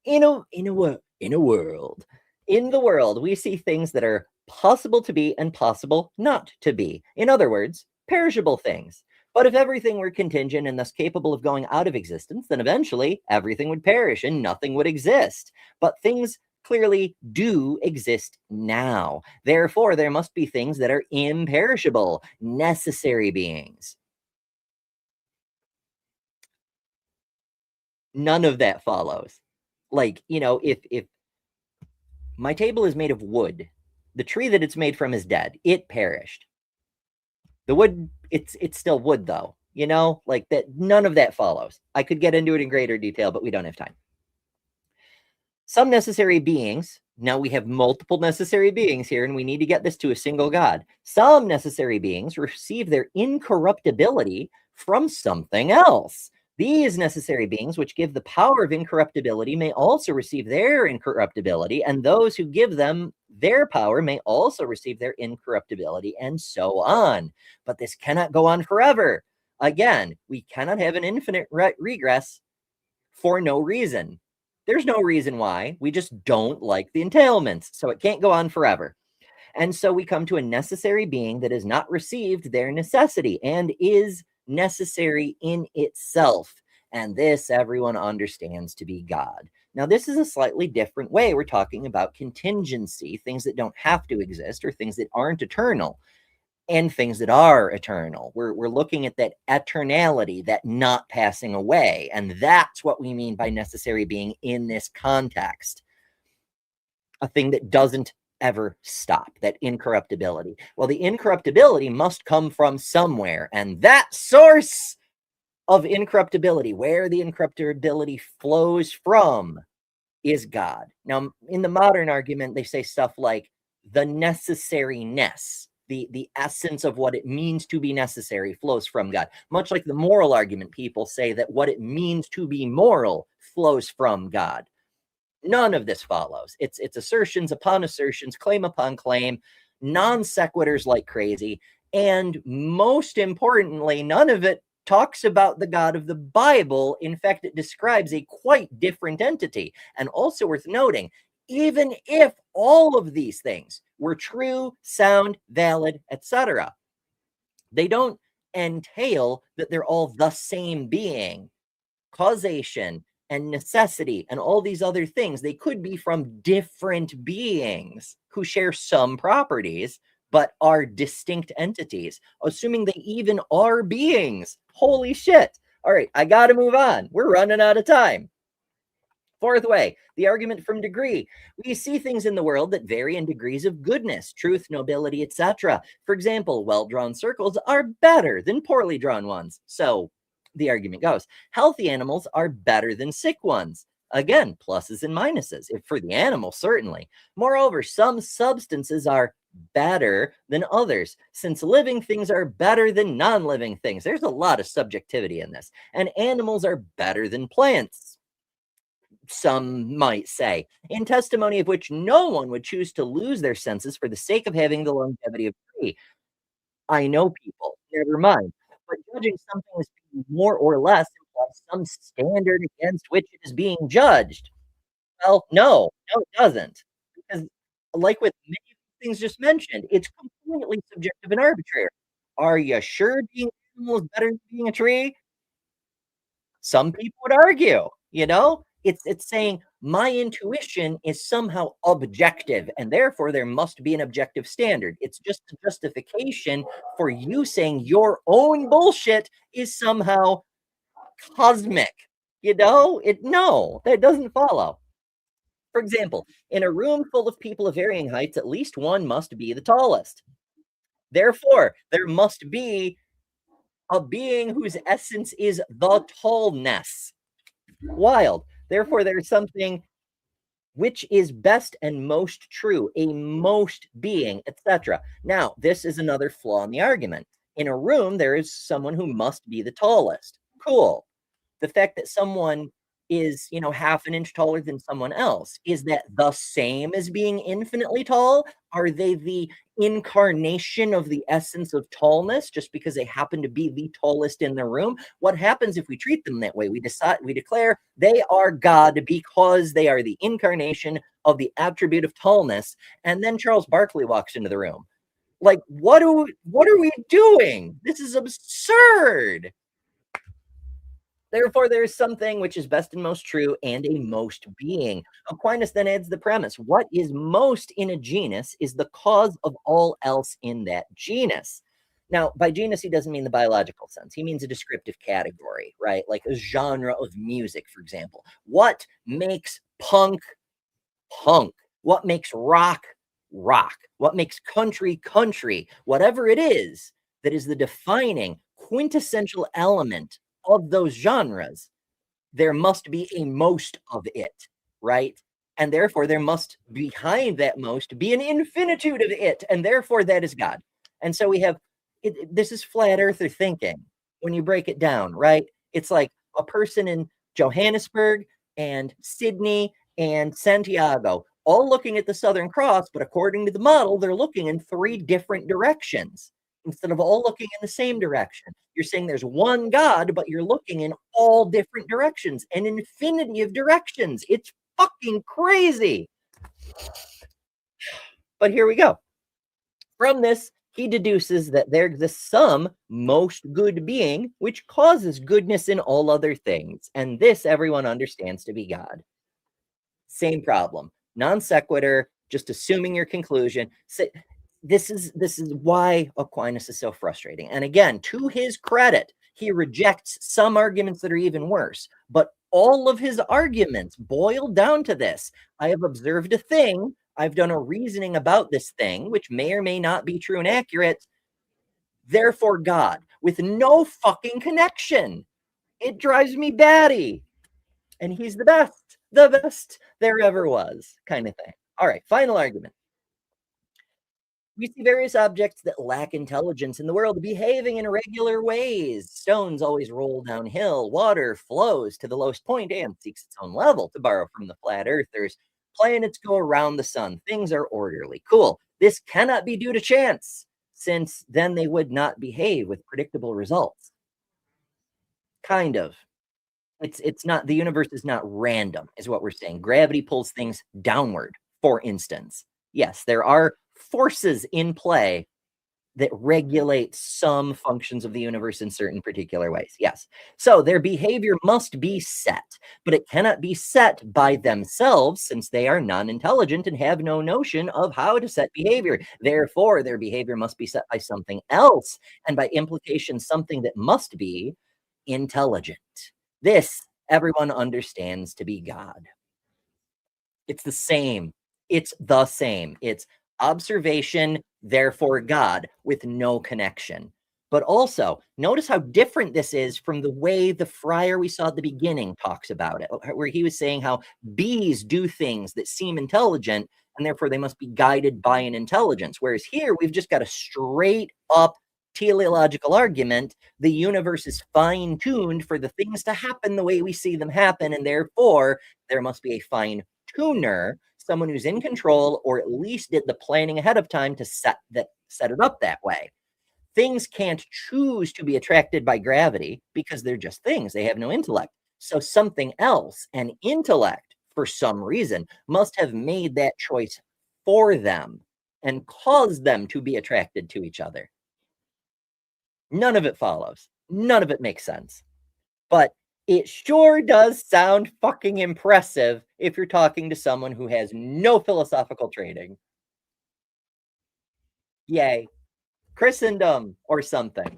In the world, we see things that are possible to be and possible not to be. In other words, perishable things. But if everything were contingent and thus capable of going out of existence, then eventually everything would perish and nothing would exist. But things clearly do exist now. Therefore, there must be things that are imperishable, necessary beings. None of that follows. Like, if my table is made of wood, the tree that it's made from is dead. It perished. The wood, it's still wood though, like that. None of that follows. I could get into it in greater detail, but we don't have time. Some necessary beings, now we have multiple necessary beings here, and we need to get this to a single God. Some necessary beings receive their incorruptibility from something else. These necessary beings, which give the power of incorruptibility, may also receive their incorruptibility, and those who give them their power may also receive their incorruptibility, and so on. But this cannot go on forever. Again, we cannot have an infinite regress for no reason. There's no reason why. We just don't like the entailments, so it can't go on forever. And so we come to a necessary being that has not received their necessity and is necessary in itself. And this everyone understands to be God. Now, this is a slightly different way. We're talking about contingency, things that don't have to exist or things that aren't eternal, and things that are eternal. We're looking at that eternality, that not passing away. And that's what we mean by necessary being in this context. A thing that doesn't ever stop, that incorruptibility. Well, the incorruptibility must come from somewhere, and that source of incorruptibility, where the incorruptibility flows from, is God. Now, in the modern argument, they say stuff like the necessariness, the essence of what it means to be necessary flows from God. Much like the moral argument, people say that what it means to be moral flows from God. None of this follows. It's assertions upon assertions, claim upon claim, non sequiturs like crazy. And most importantly, none of it talks about the God of the Bible. In fact, it describes a quite different entity. And also worth noting, even if all of these things were true, sound, valid, etc., they don't entail that they're all the same being. Causation and necessity and all these other things, they could be from different beings who share some properties but are distinct entities, assuming they even are beings. Holy shit. All right, I gotta move on. We're running out of time. Fourth way, the argument from degree. We see things in the world that vary in degrees of goodness, truth, nobility, etc. For example, well-drawn circles are better than poorly drawn ones. So the argument goes, healthy animals are better than sick ones. Again, pluses and minuses, for the animal, certainly. Moreover, some substances are better than others, since living things are better than non-living things. There's a lot of subjectivity in this. And animals are better than plants, some might say, in testimony of which no one would choose to lose their senses for the sake of having the longevity of a tree. I know people, never mind. But judging something as being more or less implies some standard against which it is being judged. Well, no, it doesn't. Because like with many things just mentioned, it's completely subjective and arbitrary. Are you sure being an animal is better than being a tree? Some people would argue, It's saying my intuition is somehow objective, and therefore there must be an objective standard. It's just a justification for you saying your own bullshit is somehow cosmic. No, that doesn't follow. For example, in a room full of people of varying heights, at least one must be the tallest. Therefore, there must be a being whose essence is the tallness. Wild. Therefore, there's something which is best and most true, a most being, etc. Now, this is another flaw in the argument. In a room, there is someone who must be the tallest. Cool. The fact that someone is, half an inch taller than someone else, is that the same as being infinitely tall? Are they the incarnation of the essence of tallness just because they happen to be the tallest in the room? What happens if we treat them that way? We declare they are God because they are the incarnation of the attribute of tallness, and then Charles Barkley walks into the room. Like, what are we doing? This is absurd. Therefore, there is something which is best and most true, and a most being. Aquinas then adds the premise: what is most in a genus is the cause of all else in that genus. Now, by genus, he doesn't mean the biological sense. He means a descriptive category, right? Like a genre of music, for example. What makes punk, punk? What makes rock, rock? What makes country, country? Whatever it is that is the defining quintessential element of those genres, there must be a most of it, right? And therefore there must behind that most be an infinitude of it, and therefore that is God. And so we have this is flat earther thinking when you break it down, right? It's like a person in Johannesburg and Sydney and Santiago all looking at the Southern Cross, but according to the model, they're looking in 3 different directions instead of all looking in the same direction. You're saying there's one God, but you're looking in all different directions, an infinity of directions. It's fucking crazy. But here we go. From this, he deduces that there exists some most good being, which causes goodness in all other things. And this everyone understands to be God. Same problem. Non sequitur, just assuming your conclusion. This is why Aquinas is so frustrating. And again, to his credit, he rejects some arguments that are even worse. But all of his arguments boil down to this: I have observed a thing. I've done a reasoning about this thing, which may or may not be true and accurate. Therefore, God, with no fucking connection. It drives me batty. And he's the best there ever was, kind of thing. All right, final argument. We see various objects that lack intelligence in the world behaving in irregular ways. Stones always roll downhill. Water flows to the lowest point and seeks its own level, to borrow from the flat earthers. Planets go around the sun. Things are orderly. Cool. This cannot be due to chance, since then they would not behave with predictable results. Kind of. It's not, the universe is not random, is what we're saying. Gravity pulls things downward, for instance. Yes, there are forces in play that regulate some functions of the universe in certain particular ways. Yes. So their behavior must be set, but it cannot be set by themselves, since they are non-intelligent and have no notion of how to set behavior. Therefore, their behavior must be set by something else, and by implication, something that must be intelligent. This everyone understands to be God. It's the same. It's the same. It's observation, therefore God, with no connection. But also, notice how different this is from the way the friar we saw at the beginning talks about it, where he was saying how bees do things that seem intelligent, and therefore they must be guided by an intelligence. Whereas here, we've just got a straight up teleological argument. The universe is fine-tuned for the things to happen the way we see them happen, and therefore there must be a fine-tuner, someone who's in control, or at least did the planning ahead of time to set it up that way. Things can't choose to be attracted by gravity because they're just things. They have no intellect. So something else, an intellect, for some reason, must have made that choice for them and caused them to be attracted to each other. None of it follows. None of it makes sense. But it sure does sound fucking impressive if you're talking to someone who has no philosophical training. Yay. Christendom or something.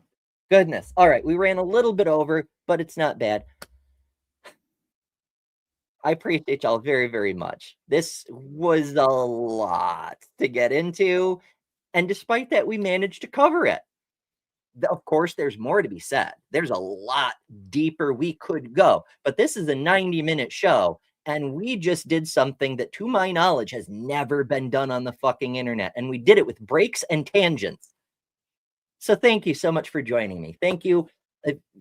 Goodness. All right, we ran a little bit over, but it's not bad. I appreciate y'all very, very much. This was a lot to get into, and despite that, we managed to cover it. Of course, there's more to be said. There's a lot deeper we could go, but this is a 90-minute show, and we just did something that, to my knowledge, has never been done on the fucking internet, and we did it with breaks and tangents. So thank you so much for joining me. Thank you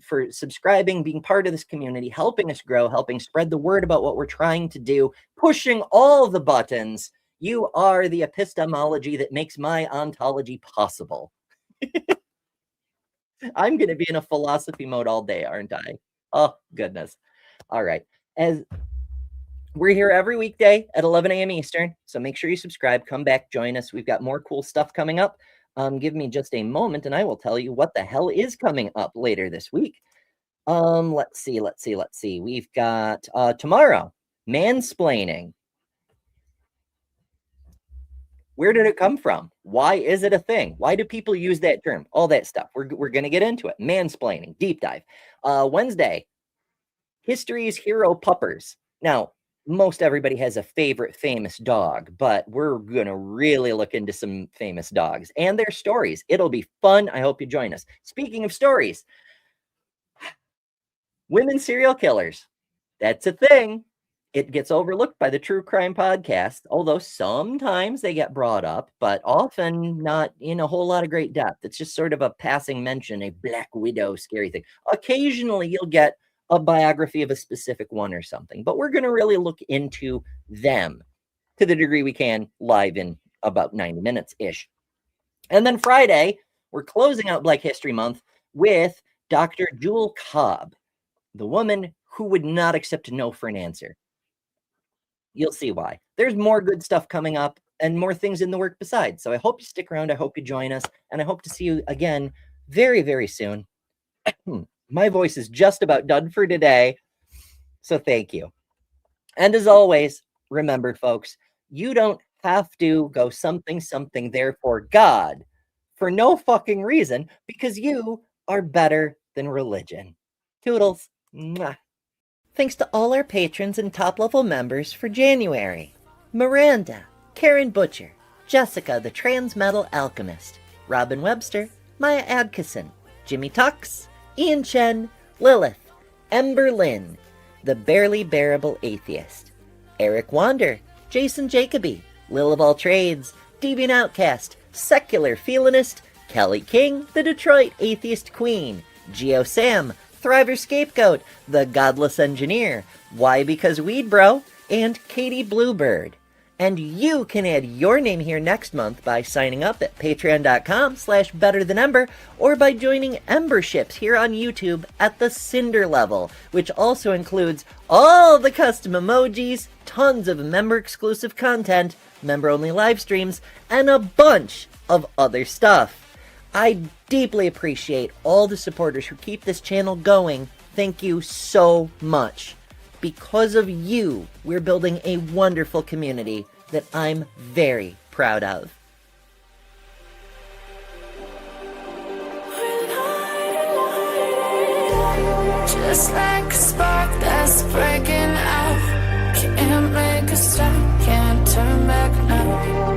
for subscribing, being part of this community, helping us grow, helping spread the word about what we're trying to do, pushing all the buttons. You are the epistemology that makes my ontology possible. I'm going to be in a philosophy mode all day, aren't I? Oh, goodness. All right. As we're here every weekday at 11 a.m. Eastern, so make sure you subscribe. Come back, join us. We've got more cool stuff coming up. Give me just a moment, and I will tell you what the hell is coming up later this week. Let's see. We've got tomorrow, mansplaining. Where did it come from? Why is it a thing? Why do people use that term? All that stuff. We're going to get into it. Mansplaining, deep dive. Wednesday, history's hero puppers. Now, most everybody has a favorite famous dog, but we're going to really look into some famous dogs and their stories. It'll be fun. I hope you join us. Speaking of stories, women serial killers. That's a thing. It gets overlooked by the True Crime Podcast, although sometimes they get brought up, but often not in a whole lot of great depth. It's just sort of a passing mention, a Black Widow scary thing. Occasionally you'll get a biography of a specific one or something, but we're going to really look into them to the degree we can live in about 90 minutes-ish. And then Friday, we're closing out Black History Month with Dr. Jewel Cobb, the woman who would not accept no for an answer. You'll see why. There's more good stuff coming up and more things in the work besides. So I hope you stick around. I hope you join us. And I hope to see you again very, very soon. My voice is just about done for today. So thank you. And as always, remember, folks, you don't have to go something, therefore God for no fucking reason, because you are better than religion. Toodles. Mwah. Thanks to all our patrons and top-level members for January. Miranda, Karen Butcher, Jessica the Transmetal Alchemist, Robin Webster, Maya Adkisson, Jimmy Tux, Ian Chen, Lilith, Ember Lynn, The Barely Bearable Atheist, Eric Wander, Jason Jacoby, Lil of All Trades, Deviant Outcast, Secular Feelinist, Kelly King, The Detroit Atheist Queen, Geo Sam, Thriver Scapegoat, The Godless Engineer, Why Because Weed Bro, and Katie Bluebird. And you can add your name here next month by signing up at patreon.com/betterthanember or by joining Emberships here on YouTube at the Cinder level, which also includes all the custom emojis, tons of member-exclusive content, member-only live streams, and a bunch of other stuff. I deeply appreciate all the supporters who keep this channel going. Thank you so much. Because of you, we're building a wonderful community that I'm very proud of. Just like a spark that's breaking out, can't make a stop, can't turn back now.